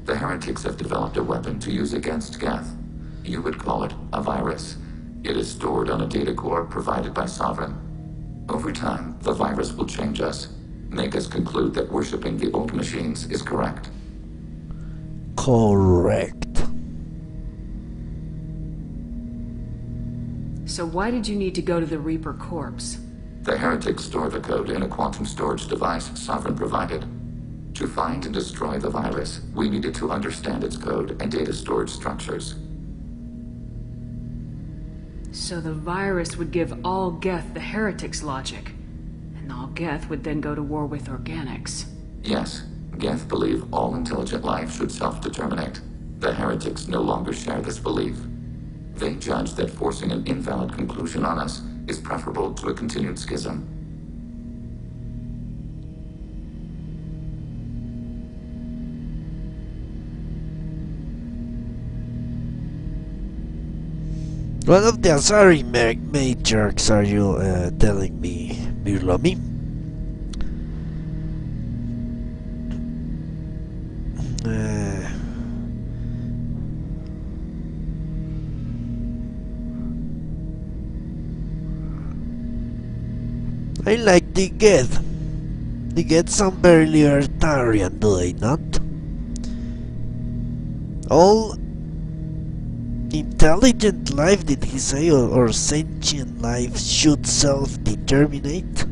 The heretics have developed a weapon to use against Geth. You would call it a virus. It is stored on a data core provided by Sovereign. Over time, the virus will change us, make us conclude that worshipping the old machines is correct. Correct. So why did you need to go to the Reaper corpse? The heretics store the code in a quantum storage device Sovereign provided. To find and destroy the virus, we needed to understand its code and data storage structures. So the virus would give all Geth the heretics' logic, and all Geth would then go to war with organics. Yes, Geth believe all intelligent life should self-determinate. The heretics no longer share this belief. They judge that forcing an invalid conclusion on us is preferable to a continued schism. One of the Asari matriarchs, are you telling me, Birlomi? I like the Geth. The Geth sound very libertarian, do they not? All intelligent life, did he say, or sentient life should self-determinate?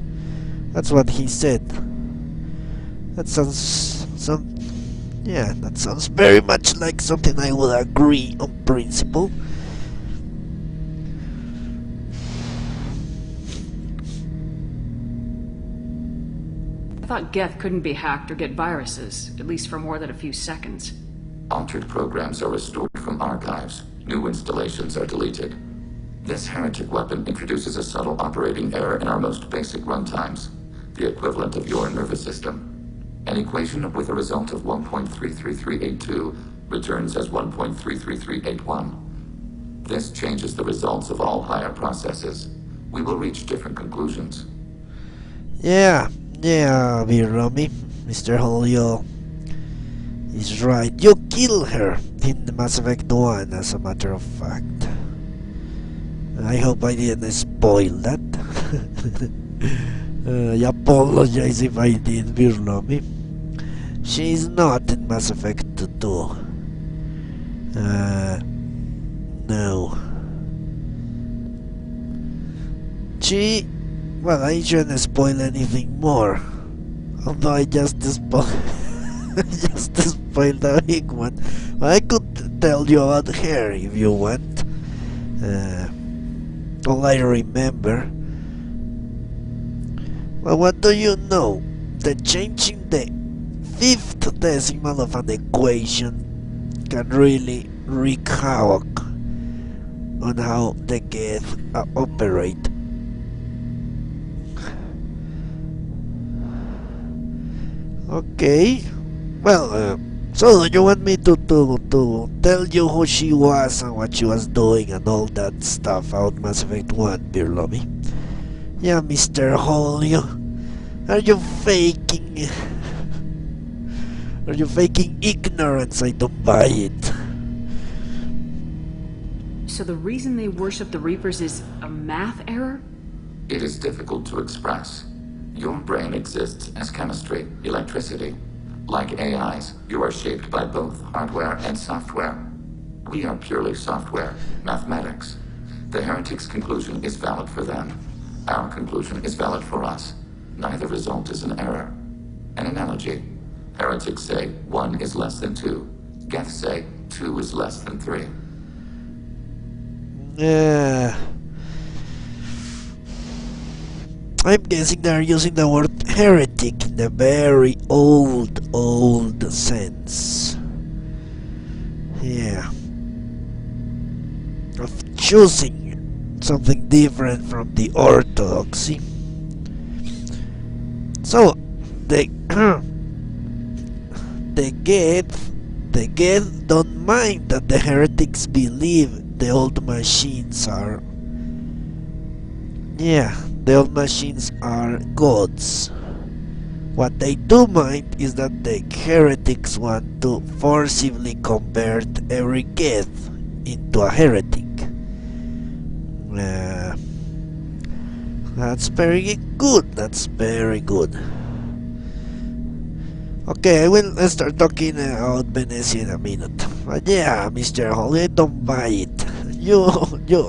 That's what he said. That sounds that sounds very much like something I would agree on principle. I thought Geth couldn't be hacked or get viruses, at least for more than a few seconds. Altered programs are restored from archives. New installations are deleted. This heretic weapon introduces a subtle operating error in our most basic runtimes, the equivalent of your nervous system. An equation with a result of 1.33382 returns as 1.33381. This changes the results of all higher processes. We will reach different conclusions. Yeah, Birlomi. Mr. Holio is right. You kill her in the Mass Effect 1, as a matter of fact. I hope I didn't spoil that. I apologize if I did, Birlomi. She is not in Mass Effect 2. No. She... Well, I shouldn't spoil anything more. Although I just spoiled the big one. I could tell you about her if you want. All I remember. Well, what do you know? That changing the 5th decimal of an equation can really wreak havoc on how the Geth operate. Okay. Well, so do you want me to tell you who she was and what she was doing and all that stuff out Mass Effect 1, Birlomi? Yeah, Mr. Holio. Are you faking? Are you faking ignorance? I don't buy it. So the reason they worship the Reapers is a math error? It is difficult to express. Your brain exists as chemistry, electricity. Like AIs, you are shaped by both hardware and software. We are purely software, mathematics. The heretic's conclusion is valid for them. Our conclusion is valid for us. Neither result is an error. An analogy. Heretics say 1 is less than 2. Geth say 2 is less than 3. I'm guessing they're using the word heretic in a very old sense. Yeah. Of choosing something different from the orthodoxy. So, the Geth don't mind that the heretics believe the old machines are... Yeah, the old machines are gods. What they do mind is that the heretics want to forcibly convert every Geth into a heretic. That's very good. That's very good. Okay, I will start talking about Venecia in a minute. But yeah, Mr. Holly, I don't buy it. You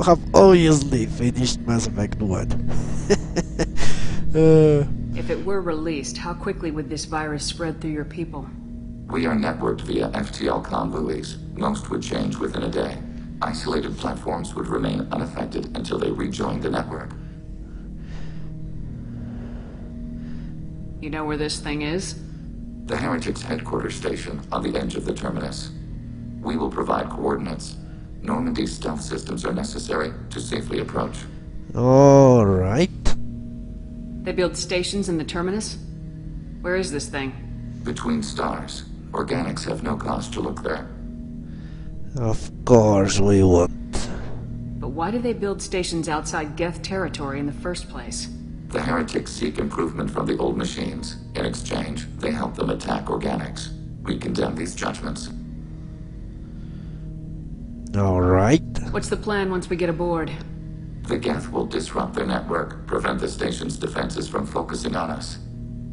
have obviously finished Mass Effect 1. If it were released, how quickly would this virus spread through your people? We are networked via FTL convoys. Most would change within a day. Isolated platforms would remain unaffected until they rejoin the network. You know where this thing is? The Heretics' headquarters station on the edge of the terminus. We will provide coordinates. Normandy's stealth systems are necessary to safely approach. Alright. They build stations in the terminus? Where is this thing? Between stars. Organics have no cause to look there. Of course we won't. But why do they build stations outside Geth territory in the first place? The heretics seek improvement from the old machines. In exchange, they help them attack organics. We condemn these judgments. Alright. What's the plan once we get aboard? The Geth will disrupt their network, prevent the station's defenses from focusing on us.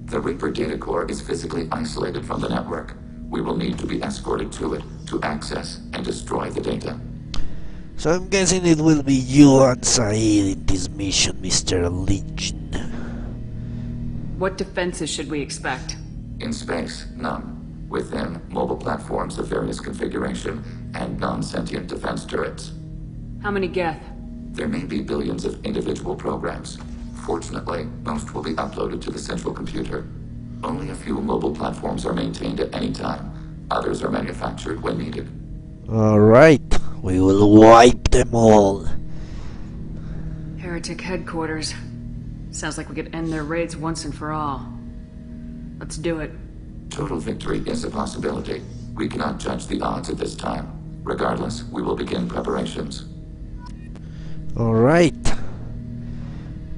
The Reaper data core is physically isolated from the network. We will need to be escorted to it to access and destroy the data. So I'm guessing it will be you and Said in this mission, Mr. Legion. What defenses should we expect? In space, none. Within, mobile platforms of various configuration and non-sentient defense turrets. How many Geth? There may be billions of individual programs. Fortunately, most will be uploaded to the central computer. Only a few mobile platforms are maintained at any time. Others are manufactured when needed. Alright, we will wipe them all. Heretic headquarters. Sounds like we could end their raids once and for all. Let's do it. Total victory is a possibility. We cannot judge the odds at this time. Regardless, we will begin preparations. Alright.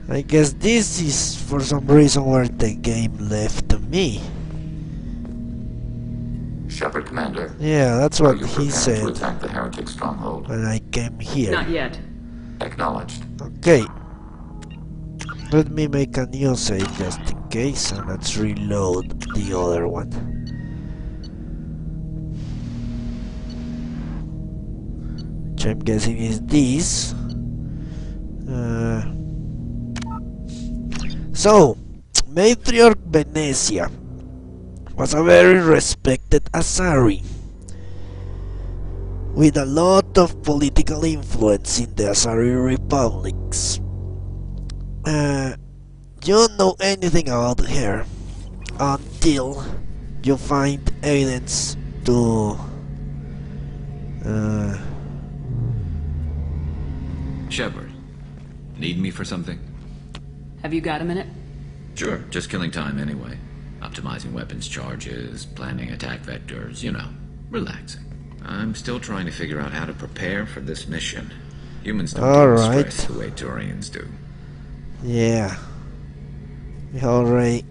I guess this is for some reason where the game left me. Shepard, Commander. Yeah, that's what he to said attack the heretic stronghold? when I came here. Not yet. Acknowledged. Okay. Let me make a new save just in case, and let's reload the other one. Which I'm guessing is this. So, Matriarch Venetia was a very respected Asari with a lot of political influence in the Asari republics. You don't know anything about her until you find evidence to Shepard, need me for something? Have you got a minute? Sure, just killing time anyway. Optimizing weapons charges, planning attack vectors, you know, relaxing. I'm still trying to figure out how to prepare for this mission. Humans don't deal with stress the way Turians do. Yeah. Alright.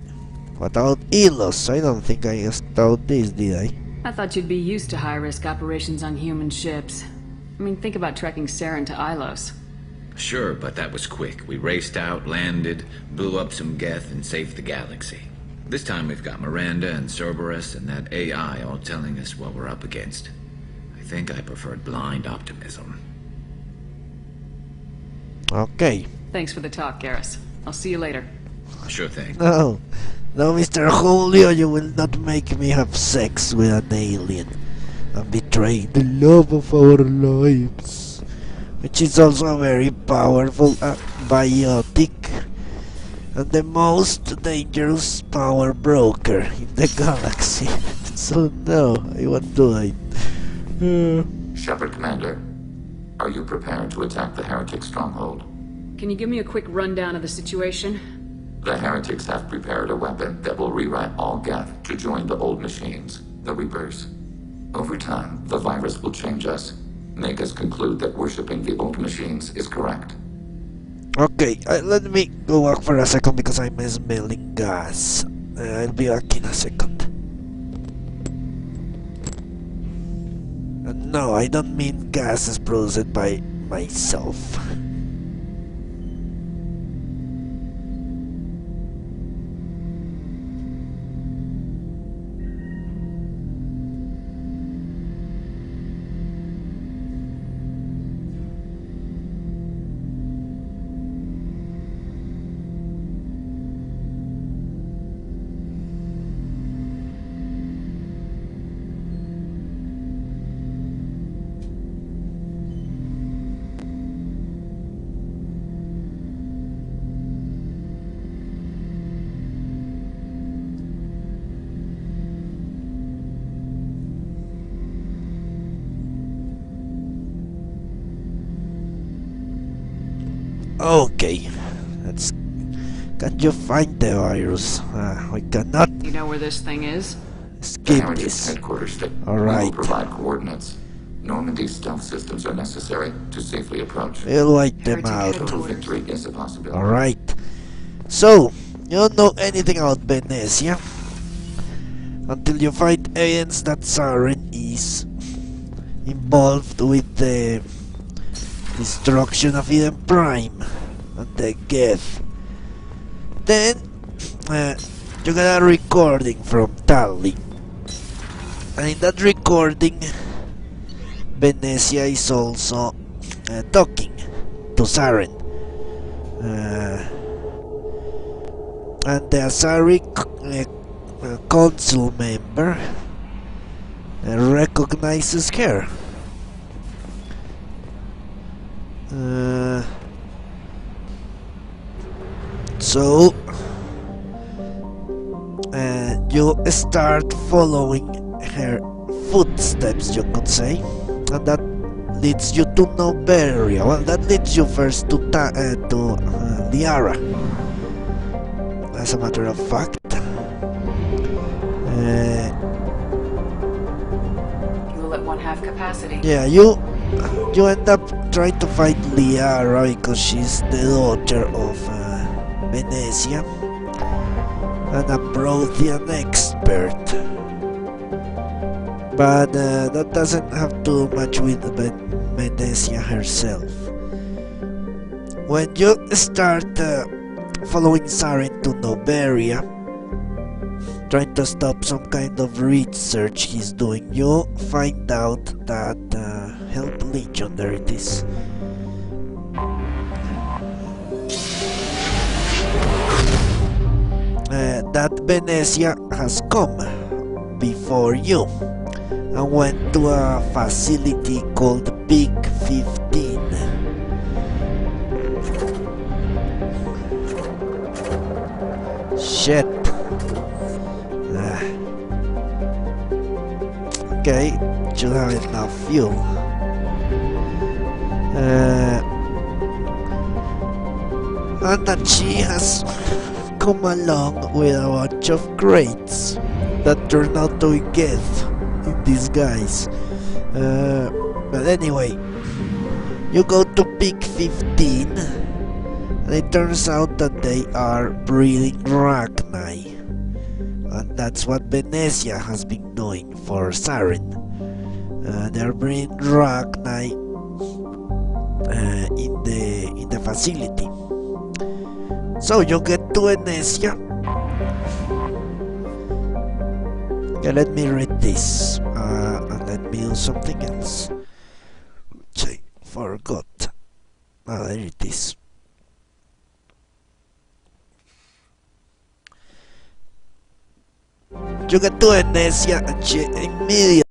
What about Ilos? I don't think I asked out this, did I? I thought you'd be used to high-risk operations on human ships. I mean, think about trekking Saren to Ilos. Sure, but that was quick. We raced out, landed, blew up some Geth, and saved the galaxy. This time we've got Miranda and Cerberus and that AI all telling us what we're up against. I think I preferred blind optimism. Okay. Thanks for the talk, Garrus. I'll see you later. Sure thing. No, Mr. Julio, you will not make me have sex with an alien and betray the love of our lives, which is also a very powerful biotic and the most dangerous power broker in the galaxy. So no, I won't do it. Shepard, Commander, are you prepared to attack the heretic stronghold? Can you give me a quick rundown of the situation? The heretics have prepared a weapon that will rewrite all Geth to join the old machines, the Reapers. Over time, the virus will change us, make us conclude that worshipping the old machines is correct. Okay, let me go back for a second because I'm smelling gas. I'll be back in a second. And no, I don't mean gases produced by myself. Okay, let's... Can you find the virus? We cannot... You know where this thing is? Skip this. Headquarters that Alright. will provide coordinates. Normandy's stealth systems are necessary to safely approach. We'll wipe them out. Total victory is a possibility. Alright. So, you don't know anything about Venetia until you find evidence that Saren is involved with the destruction of Eden Prime and the Geth. Then you got a recording from Tali, and in that recording Venetia is also talking to Saren, and the Asari council member recognizes her. So you start following her footsteps, you could say, and that leads you to Noberia. Well, that leads you first to Liara, as a matter of fact. Fuel at 1/2 capacity. Yeah, you end up trying to find Liara because she's the daughter of Venetia, and a Prothean expert. But that doesn't have too much with Venetia herself. When you start following Saren to Noberia, trying to stop some kind of research he's doing, you find out that Help Legion, there it is. That Venetia has come before you and went to a facility called P.129. Shit. Okay, should have enough fuel. And that she has come along with a bunch of crates that turn out to be Geth in disguise. But anyway, you go to P.129, and it turns out that they are breeding Rachni, and that's what Venetia has been doing for Saren. They're breeding Rachni in the facility. So you get to Venetia. Okay, let me read this and let me do something else, which I forgot. There it is. You get to Venetia and she immediately